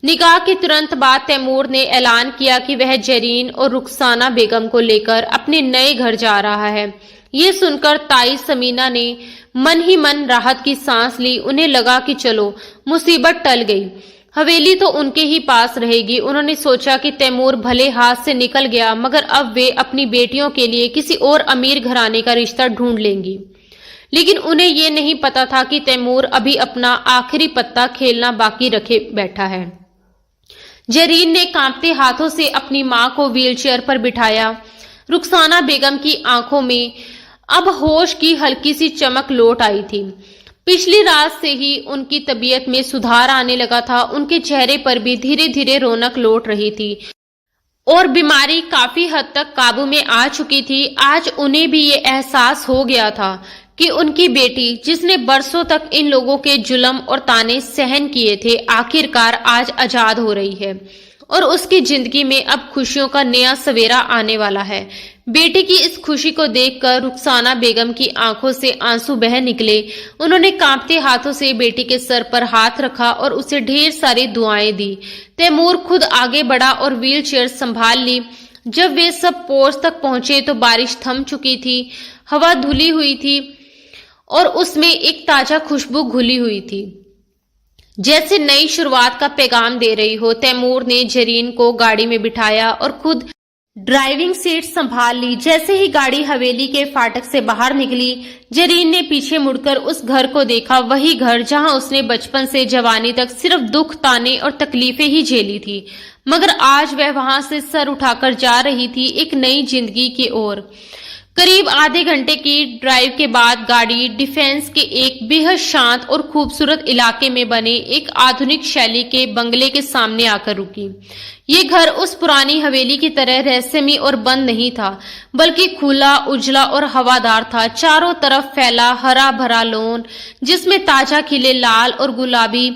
निकाह के तुरंत बाद तैमूर ने ऐलान किया कि वह जरीन और रुखसाना बेगम को लेकर अपने नए घर जा रहा है। ये सुनकर ताई समीना ने मन ही मन राहत की सांस ली। उन्हें लगा कि चलो मुसीबत टल गई, हवेली तो उनके ही पास रहेगी। उन्होंने सोचा कि तैमूर भले हाथ से निकल गया, मगर अब वे अपनी बेटियों के लिए किसी और अमीर घराने का रिश्ता ढूंढ लेंगी। लेकिन उन्हें ये नहीं पता था कि तैमूर अभी अपना आखिरी पत्ता खेलना बाकी रखे बैठा है। जरीन ने कांपते हाथों से अपनी मां को व्हीलचेयर पर बिठाया। रुखसाना बेगम की आंखों में अब होश की हल्की सी चमक लौट आई थी। पिछली रात से ही उनकी तबीयत में सुधार आने लगा था। उनके चेहरे पर भी धीरे धीरे रौनक लौट रही थी और बीमारी काफी हद तक काबू में आ चुकी थी। आज उन्हें भी ये एहसास हो गया था कि उनकी बेटी, जिसने बरसों तक इन लोगों के जुल्म और ताने सहन किए थे, आखिरकार आज आजाद हो रही है और उसकी जिंदगी में अब खुशियों का नया सवेरा आने वाला है। बेटी की इस खुशी को देखकर रुखसाना बेगम की आंखों से आंसू बह निकले। उन्होंने कांपते हाथों से बेटी के सर पर हाथ रखा और उसे ढेर सारी दुआएं दी। तैमूर खुद आगे बढ़ा और व्हील चेयर संभाल ली। जब वे सब पोर्च तक पहुंचे तो बारिश थम चुकी थी, हवा धुली हुई थी और उसमें एक ताजा खुशबू घुली हुई थी, जैसे नई शुरुआत का पैगाम दे रही हो। तैमूर ने जरीन को गाड़ी में बिठाया और खुद ड्राइविंग सीट संभाल ली। जैसे ही गाड़ी हवेली के फाटक से बाहर निकली, जरीन ने पीछे मुड़कर उस घर को देखा। वही घर जहां उसने बचपन से जवानी तक सिर्फ दुख, ताने और तकलीफें ही झेली थी, मगर आज वह वहां से सर उठाकर जा रही थी एक नई जिंदगी की ओर। करीब आधे घंटे की ड्राइव के बाद गाड़ी डिफेंस के एक बेहद शांत और खूबसूरत इलाके में बने एक आधुनिक शैली के बंगले के सामने आकर रुकी। ये घर उस पुरानी हवेली की तरह रहस्यमय और बंद नहीं था, बल्कि खुला, उजला और हवादार था। चारों तरफ फैला हरा भरा लॉन, जिसमें ताजा खिले लाल और गुलाबी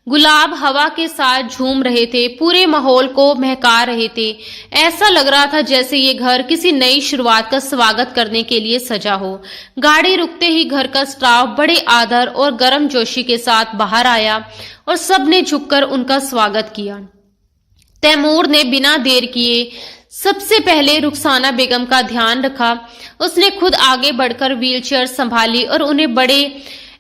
गुलाब हवा के साथ झूम रहे थे, पूरे माहौल को महका रहे थे। ऐसा लग रहा था जैसे ये घर किसी नई शुरुआत का स्वागत करने के लिए सजा हो। गाड़ी रुकते ही घर का स्टाफ बड़े आदर और गर्मजोशी के साथ बाहर आया और सबने झुककर उनका स्वागत किया। तैमूर ने बिना देर किए सबसे पहले रुखसाना बेगम का ध्यान रखा। उसने खुद आगे बढ़कर व्हीलचेयर संभाली और उन्हें बड़े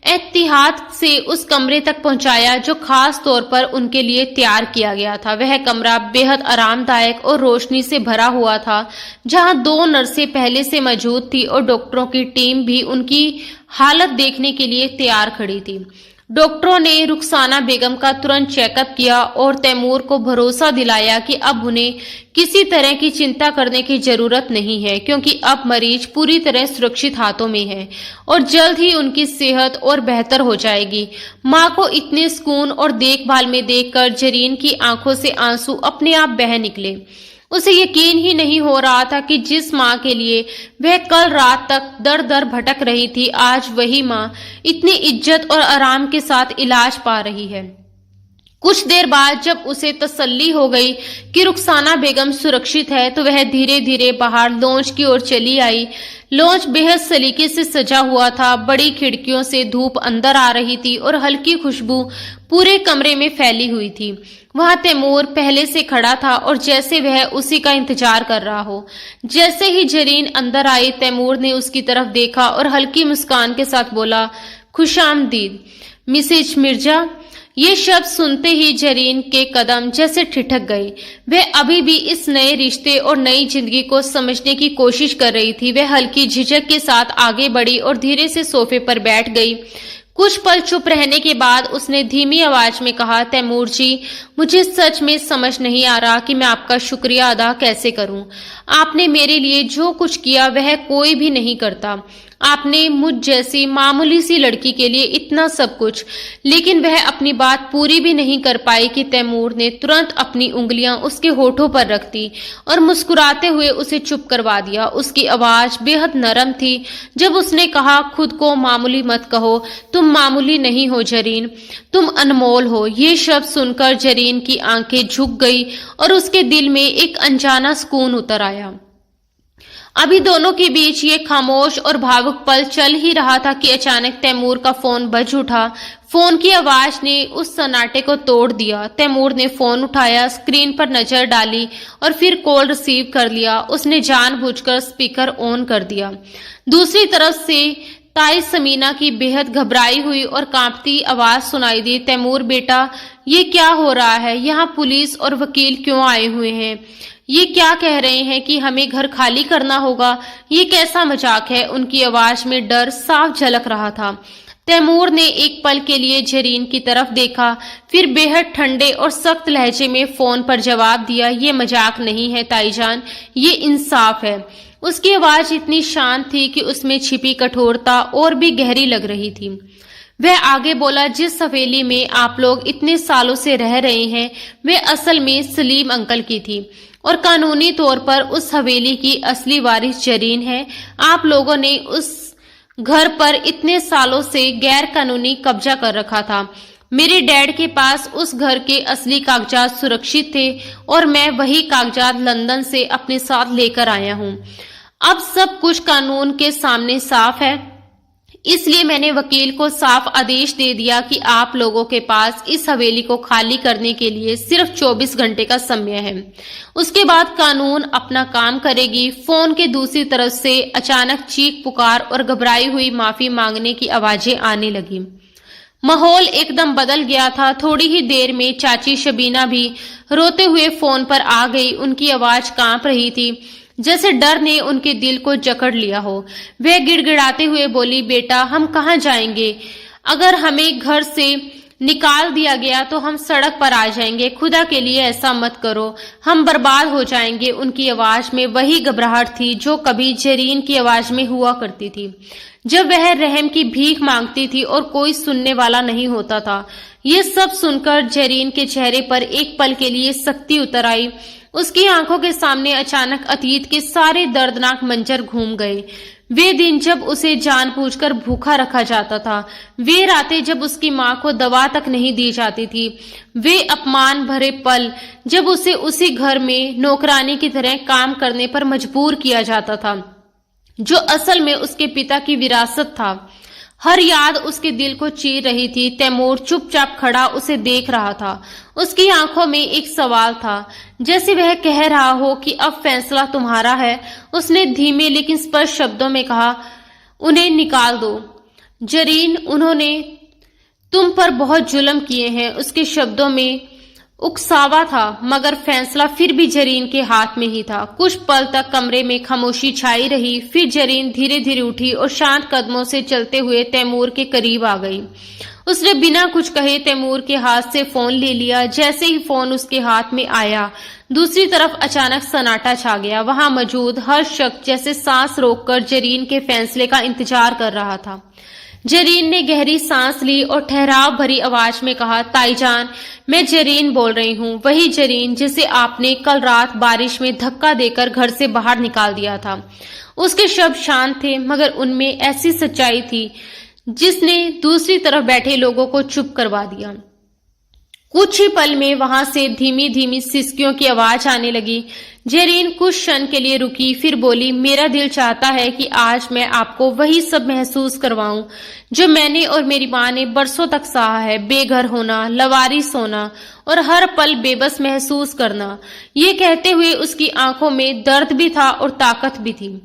एहतियात से उस कमरे तक पहुंचाया जो खास तौर पर उनके लिए तैयार किया गया था। वह कमरा बेहद आरामदायक और रोशनी से भरा हुआ था, जहां 2 नर्सें पहले से मौजूद थी और डॉक्टरों की टीम भी उनकी हालत देखने के लिए तैयार खड़ी थी। डॉक्टरों ने रुखसाना बेगम का तुरंत चेकअप किया और तैमूर को भरोसा दिलाया कि अब उन्हें किसी तरह की चिंता करने की जरूरत नहीं है, क्योंकि अब मरीज पूरी तरह सुरक्षित हाथों में है और जल्द ही उनकी सेहत और बेहतर हो जाएगी। मां को इतने सुकून और देखभाल में देखकर जरीन की आंखों से आंसू अपने आप बह निकले। उसे यकीन ही नहीं हो रहा था कि जिस मां के लिए वह कल रात तक दर दर भटक रही थी, आज वही मां इतनी इज्जत और आराम के साथ इलाज पा रही है। कुछ देर बाद जब उसे तसल्ली हो गई कि रुखसाना बेगम सुरक्षित है, तो वह धीरे धीरे बाहर लॉन्च की ओर चली आई। लॉन्च बेहद सलीके से सजा हुआ था। बड़ी खिड़कियों से धूप अंदर आ रही थी और हल्की खुशबू पूरे कमरे में फैली हुई थी। वहां तैमूर पहले से खड़ा था और जैसे वह उसी का इंतजार कर रहा हो। जैसे ही जरीन अंदर आई, तैमूर ने उसकी तरफ देखा और हल्की मुस्कान के साथ बोला, खुशामदीद मिसेज मिर्जा। ये शब्द सुनते ही जरीन के कदम जैसे ठिठक गए। वह अभी भी इस नए रिश्ते और नई जिंदगी को समझने की कोशिश कर रही थी। वह हल्की झिझक के साथ आगे बढ़ी और धीरे से सोफे पर बैठ गई। कुछ पल चुप रहने के बाद उसने धीमी आवाज में कहा, तैमूर जी, मुझे सच में समझ नहीं आ रहा कि मैं आपका शुक्रिया अदा कैसे करूं। आपने मेरे लिए जो कुछ किया वह कोई भी नहीं करता। आपने मुझ जैसी मामूली सी लड़की के लिए इतना सब कुछ, लेकिन वह अपनी बात पूरी भी नहीं कर पाई कि तैमूर ने तुरंत अपनी उंगलियां उसके होठों पर रख दी और मुस्कुराते हुए उसे चुप करवा दिया। उसकी आवाज बेहद नरम थी जब उसने कहा, खुद को मामूली मत कहो, तुम मामूली नहीं हो जरीन, तुम अनमोल हो। ये शब्द सुनकर जरीन की आंखें झुक गई और उसके दिल में एक अनजाना सुकून उतर आया। अभी दोनों के बीच ये खामोश और भावुक पल चल ही रहा था कि अचानक तैमूर का फोन बज उठा। फोन की आवाज ने उस सन्नाटे को तोड़ दिया। तैमूर ने फोन उठाया, स्क्रीन पर नजर डाली और फिर कॉल रिसीव कर लिया। उसने जानबूझकर स्पीकर ऑन कर दिया। दूसरी तरफ से ताई समीना की बेहद घबराई हुई और कांपती आवाज सुनाई दी, तैमूर बेटा, ये क्या हो रहा है? यहाँ पुलिस और वकील क्यों आए हुए हैं? ये क्या कह रहे हैं कि हमें घर खाली करना होगा? ये कैसा मजाक है? उनकी आवाज में डर साफ झलक रहा था। तैमूर ने एक पल के लिए जरीन की तरफ देखा, फिर बेहद ठंडे और सख्त लहजे में फोन पर जवाब दिया, ये मजाक नहीं है ताईजान, ये इंसाफ है। उसकी आवाज इतनी शांत थी कि उसमें छिपी कठोरता और भी गहरी लग रही थी। वह आगे बोला, जिस हवेली में आप लोग इतने सालों से रह रहे हैं, वे असल में सलीम अंकल की थी और कानूनी तौर पर उस हवेली की असली वारिस जरीन है। आप लोगों ने उस घर पर इतने सालों से गैर कानूनी कब्जा कर रखा था। मेरे डैड के पास उस घर के असली कागजात सुरक्षित थे और मैं वही कागजात लंदन से अपने साथ लेकर आया हूँ। अब सब कुछ कानून के सामने साफ है, इसलिए मैंने वकील को साफ आदेश दे दिया कि आप लोगों के पास इस हवेली को खाली करने के लिए सिर्फ 24 घंटे का समय है। उसके बाद कानून अपना काम करेगी। फोन के दूसरी तरफ से अचानक चीख पुकार और घबराई हुई माफी मांगने की आवाजें आने लगी। माहौल एकदम बदल गया था। थोड़ी ही देर में चाची शबीना भी रोते हुए फोन पर आ गई। उनकी आवाज कांप रही थी, जैसे डर ने उनके दिल को जकड़ लिया हो। वह गिड़गिड़ाते हुए बोली, बेटा हम कहाँ जाएंगे? अगर हमें घर से निकाल दिया गया तो हम सड़क पर आ जाएंगे। खुदा के लिए ऐसा मत करो, हम बर्बाद हो जाएंगे। उनकी आवाज में वही घबराहट थी जो कभी जरीन की आवाज में हुआ करती थी, जब वह रहम की भीख मांगती थी और कोई सुनने वाला नहीं होता था। ये सब सुनकर जरीन के चेहरे पर एक पल के लिए सख्ती उतर आई। उसकी आंखों के सामने अचानक अतीत के सारे दर्दनाक मंजर घूम गए। वे दिन जब उसे जानबूझकर भूखा रखा जाता था, वे रातें जब उसकी मां को दवा तक नहीं दी जाती थी, वे अपमान भरे पल जब उसे उसी घर में नौकरानी की तरह काम करने पर मजबूर किया जाता था, जो असल में उसके पिता की विरासत था। हर याद उसके दिल को चीर रही थी। तैमूर चुपचाप खड़ा उसे देख रहा था। उसकी आंखों में एक सवाल था, जैसे वह कह रहा हो कि अब फैसला तुम्हारा है। उसने धीमे लेकिन स्पष्ट शब्दों में कहा, उन्हें निकाल दो जरीन, उन्होंने तुम पर बहुत जुल्म किए हैं। उसके शब्दों में उकसावा था, मगर फैसला फिर भी जरीन के हाथ में ही था। कुछ पल तक कमरे में खामोशी छाई रही। फिर जरीन धीरे धीरे उठी और शांत कदमों से चलते हुए तैमूर के करीब आ गई। उसने बिना कुछ कहे तैमूर के हाथ से फोन ले लिया। जैसे ही फोन उसके हाथ में आया, दूसरी तरफ अचानक सन्नाटा छा गया। वहां मौजूद हर शख्स जैसे सांस रोककर जरीन के फैसले का इंतजार कर रहा था। जरीन ने गहरी सांस ली और ठहराव भरी आवाज में कहा, ताईजान, मैं जरीन बोल रही हूँ, वही जरीन जिसे आपने कल रात बारिश में धक्का देकर घर से बाहर निकाल दिया था। उसके शब्द शांत थे, मगर उनमें ऐसी सच्चाई थी जिसने दूसरी तरफ बैठे लोगों को चुप करवा दिया। कुछ ही पल में वहां से धीमी धीमी सिसकियों की आवाज आने लगी। जरीन कुछ क्षण के लिए रुकी, फिर बोली, मेरा दिल चाहता है कि आज मैं आपको वही सब महसूस करवाऊं जो मैंने और मेरी मां ने बरसों तक सहा है। बेघर होना, लवारिस होना और हर पल बेबस महसूस करना। ये कहते हुए उसकी आंखों में दर्द भी था और ताकत भी थी।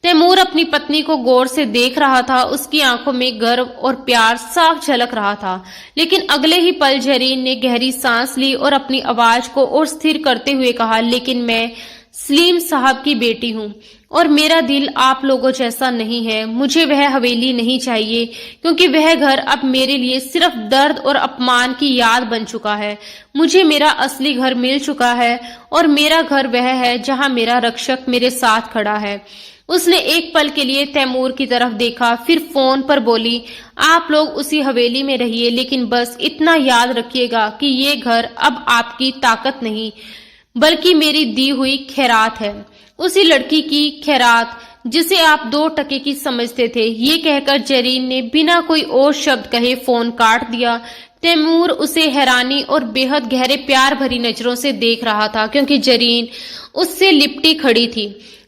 तैमूर अपनी पत्नी को गौर से देख रहा था। उसकी आंखों में गर्व और प्यार साफ झलक रहा था। लेकिन अगले ही पल जरीन ने गहरी सांस ली और अपनी आवाज को और स्थिर करते हुए कहा, लेकिन मैं सलीम साहब की बेटी हूँ और मेरा दिल आप लोगों जैसा नहीं है। मुझे वह हवेली नहीं चाहिए, क्योंकि वह घर अब मेरे लिए सिर्फ दर्द और अपमान की याद बन चुका है। मुझे मेरा असली घर मिल चुका है और मेरा घर वह है जहाँ मेरा रक्षक मेरे साथ खड़ा है। उसने एक पल के लिए तैमूर की तरफ देखा, फिर फोन पर बोली, आप लोग उसी हवेली में रहिए, लेकिन बस इतना याद रखिएगा कि ये घर अब आपकी ताकत नहीं बल्कि मेरी दी हुई खैरात है। उसी लड़की की खैरात जिसे आप 2 टके की समझते थे। ये कहकर जरीन ने बिना कोई और शब्द कहे फोन काट दिया। तैमूर उसे हैरानी और बेहद गहरे प्यार भरी नजरों से देख रहा था, क्योंकि जरीन उससे लिपटी खड़ी थी।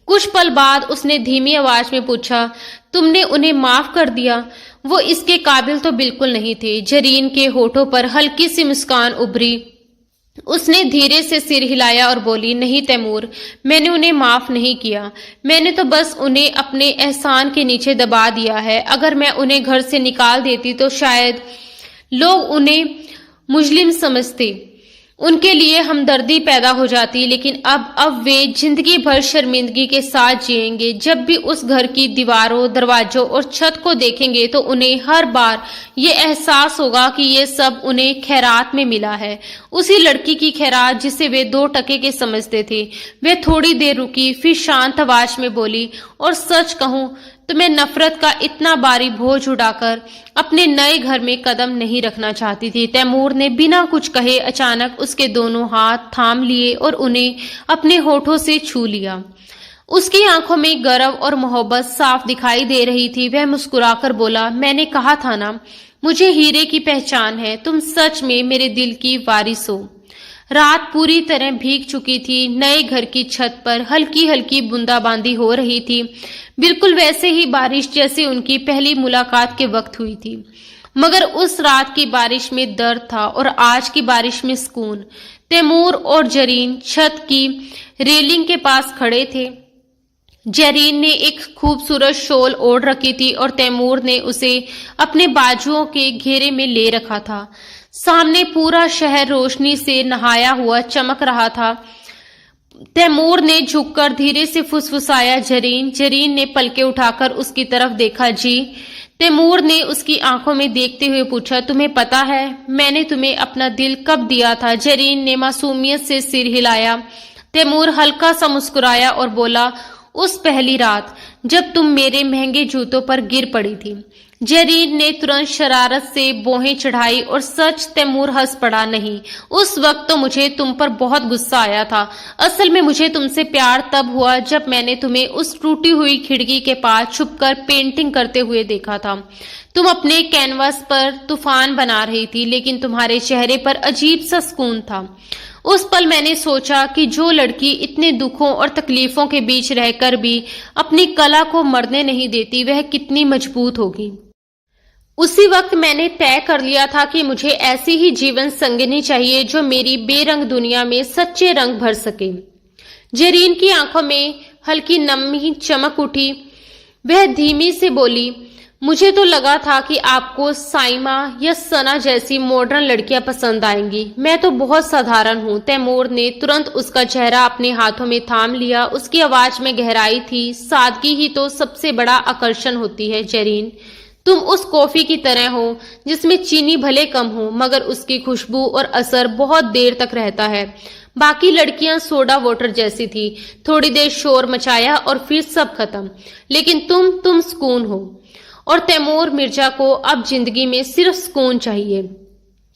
कुछ पल बाद उसने धीमी आवाज में पूछा, तुमने उन्हें माफ कर दिया? वो इसके काबिल तो बिल्कुल नहीं थे। जरीन के होठों पर हल्की सी मुस्कान उभरी। उसने धीरे से सिर हिलाया और बोली, नहीं तैमूर, मैंने उन्हें माफ नहीं किया। मैंने तो बस उन्हें अपने एहसान के नीचे दबा दिया है। अगर मैं उन्हें घर से निकाल देती तो शायद लोग उन्हें मुजरिम समझते, उनके लिए हमदर्दी पैदा हो जाती। लेकिन अब वे जिंदगी भर शर्मिंदगी के साथ जिएंगे। जब भी उस घर की दीवारों, दरवाजों और छत को देखेंगे तो उन्हें हर बार ये एहसास होगा कि ये सब उन्हें खैरात में मिला है, उसी लड़की की खैरात जिसे वे 2 टके के समझते थे। वे थोड़ी देर रुकी, फिर शांत आवाज में बोली, और सच कहूं तो मैं नफरत का इतना भारी बोझ उठाकर अपने नए घर में कदम नहीं रखना चाहती थी। तैमूर ने बिना कुछ कहे अचानक उसके दोनों हाथ थाम लिए और उन्हें अपने होठों से छू लिया। उसकी आंखों में गर्व और मोहब्बत साफ दिखाई दे रही थी। वह मुस्कुराकर बोला, मैंने कहा था ना, मुझे हीरे की पहचान है। तुम सच में मेरे दिल की वारिस हो। रात पूरी तरह भीग चुकी थी। नए घर की छत पर हल्की हल्की बूंदाबांदी हो रही थी, बिल्कुल वैसे ही बारिश जैसे उनकी पहली मुलाकात के वक्त हुई थी। मगर उस रात की बारिश में दर्द था और आज की बारिश में सुकून। तैमूर और जरीन छत की रेलिंग के पास खड़े थे। जेरीन ने एक खूबसूरत शॉल ओढ़ रखी थी और तैमूर ने उसे अपने बाजुओं के घेरे में ले रखा था। सामने पूरा शहर रोशनी से नहाया हुआ चमक रहा था। तैमूर ने झुककर धीरे से फुसफुसाया, जेरीन। जेरीन ने पलके उठाकर उसकी तरफ देखा। जी। तैमूर ने उसकी आंखों में देखते हुए पूछा, तुम्हें पता है मैंने तुम्हें अपना दिल कब दिया था? जेरीन ने मासूमियत से सिर हिलाया। तैमूर हल्का सा मुस्कुराया और बोला, उस पहली रात जब तुम मेरे महंगे जूतों पर गिर पड़ी थी। जेरीन ने तुरंत शरारत से भौहें चढ़ाई और सच, तैमूर हंस पड़ा। नहीं, उस वक्त तो मुझे तुम पर बहुत गुस्सा आया था। असल में मुझे तुमसे प्यार तब हुआ जब मैंने तुम्हें उस टूटी हुई खिड़की के पास छुपकर पेंटिंग करते हुए देखा था। तुम अपने कैनवास पर तूफान बना रही थी, लेकिन तुम्हारे चेहरे पर अजीब सा सुकून था। उस पल मैंने सोचा कि जो लड़की इतने दुखों और तकलीफों के बीच रहकर भी अपनी कला को मरने नहीं देती, वह कितनी मजबूत होगी। उसी वक्त मैंने तय कर लिया था कि मुझे ऐसी ही जीवन संगिनी चाहिए जो मेरी बेरंग दुनिया में सच्चे रंग भर सके। जेरीन की आंखों में हल्की नमी चमक उठी। वह धीमी से बोली, मुझे तो लगा था कि आपको साइमा या सना जैसी मॉडर्न लड़कियां पसंद आएंगी। मैं तो बहुत साधारण हूँ। तैमूर ने तुरंत उसका चेहरा अपने हाथों में थाम लिया। उसकी आवाज में गहराई थी। सादगी ही तो सबसे बड़ा आकर्षण होती है जेरीन। तुम उस कॉफी की तरह हो जिसमें चीनी भले कम हो, मगर उसकी खुशबू और असर बहुत देर तक रहता है। बाकी लड़कियां सोडा वाटर जैसी थी, थोड़ी देर शोर मचाया और फिर सब खत्म। लेकिन तुम सुकून हो। और तैमूर मिर्जा को अब जिंदगी में सिर्फ सुकून चाहिए।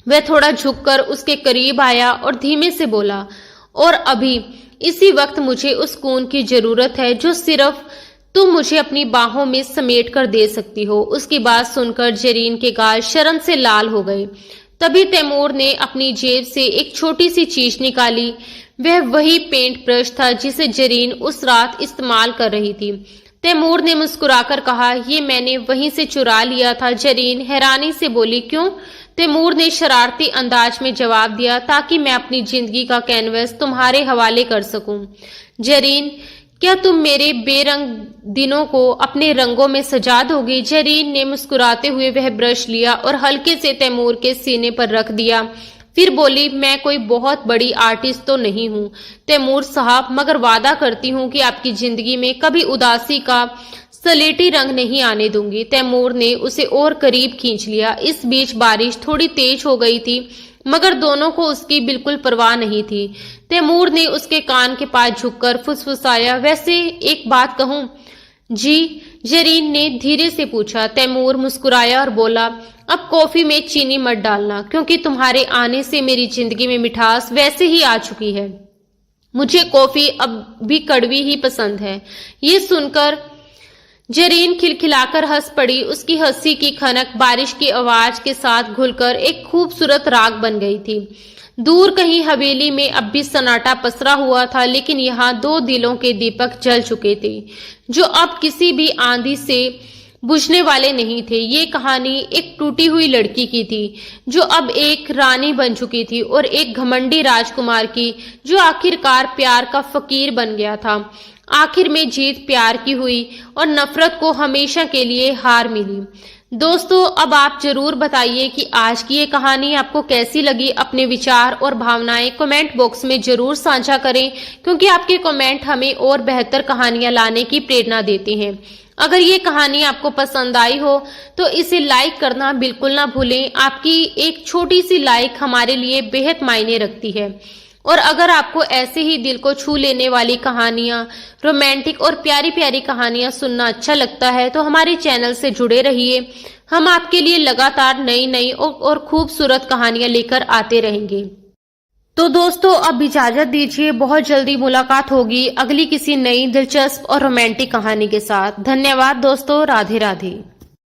वह थोड़ा झुककर उसके करीब आया और धीमे से बोला, और अभी इसी वक्त मुझे उस सुकून की जरूरत है जो सिर्फ तुम मुझे अपनी बाहों में समेट कर दे सकती हो। उसकी बात सुनकर जेरीन के गाल शर्म से लाल हो गए। तभी तैमूर ने अपनी जेब से एक छोटी सी चीज निकाली। वह वही पेंट ब्रश था जिसे जेरीन उस रात इस्तेमाल कर रही थी। तैमूर ने मुस्कुराकर कहा, ये मैंने वहीं से चुरा लिया था। जेरीन हैरानी से बोली, क्यों? तैमूर ने शरारती अंदाज में जवाब दिया, ताकि मैं अपनी जिंदगी का कैनवस तुम्हारे हवाले कर सकूं। जेरीन, क्या तुम मेरे बेरंग दिनों को अपने रंगों में सजा दोगी? जेरीन ने मुस्कुराते हुए वह ब्रश लिया और हल्के से तैमूर के सीने पर रख दिया। फिर बोली, मैं कोई बहुत बड़ी आर्टिस्ट तो नहीं हूँ तैमूर साहब, मगर वादा करती हूँ कि आपकी जिंदगी में कभी उदासी का सलेटी रंग नहीं आने दूंगी। तैमूर ने उसे और करीब खींच लिया। इस बीच बारिश थोड़ी तेज हो गई थी, मगर दोनों को उसकी बिल्कुल परवाह नहीं थी। तैमूर ने उसके कान के पास झुककर फुसफुसाया, वैसे एक बात कहूं? जी, जेरीन ने धीरे से पूछा। तैमूर मुस्कुराया और बोला, अब कॉफी में चीनी मत डालना, क्योंकि तुम्हारे आने से मेरी जिंदगी में मिठास वैसे ही आ चुकी है। मुझे कॉफी अब भी कड़वी ही पसंद है। ये सुनकर जेरीन खिलखिलाकर हंस पड़ी। उसकी हंसी की खनक बारिश की आवाज के साथ घुलकर एक खूबसूरत राग बन गई थी। दूर कहीं हवेली में अब भी सन्नाटा पसरा हुआ था, लेकिन यहाँ दो दिलों के दीपक जल चुके थे, जो अब किसी भी आंधी से बुझने वाले नहीं थे। ये कहानी एक टूटी हुई लड़की की थी, जो अब एक रानी बन चुकी थी, और एक घमंडी राजकुमार की, जो आखिरकार प्यार का फकीर बन गया था। आखिर में जीत प्यार की हुई और नफरत को हमेशा के लिए हार मिली। दोस्तों, अब आप जरूर बताइए कि आज की ये कहानी आपको कैसी लगी। अपने विचार और भावनाएं कमेंट बॉक्स में जरूर साझा करें, क्योंकि आपके कमेंट हमें और बेहतर कहानियां लाने की प्रेरणा देते हैं। अगर ये कहानी आपको पसंद आई हो तो इसे लाइक करना बिल्कुल ना भूलें। आपकी एक छोटी सी लाइक हमारे लिए बेहद मायने रखती है। और अगर आपको ऐसे ही दिल को छू लेने वाली कहानियां, रोमांटिक और प्यारी प्यारी कहानियां सुनना अच्छा लगता है, तो हमारे चैनल से जुड़े रहिए। हम आपके लिए लगातार नई नई और खूबसूरत कहानियां लेकर आते रहेंगे। तो दोस्तों, अब इजाजत दीजिए। बहुत जल्दी मुलाकात होगी अगली किसी नई दिलचस्प और रोमांटिक कहानी के साथ। धन्यवाद दोस्तों। राधे राधे।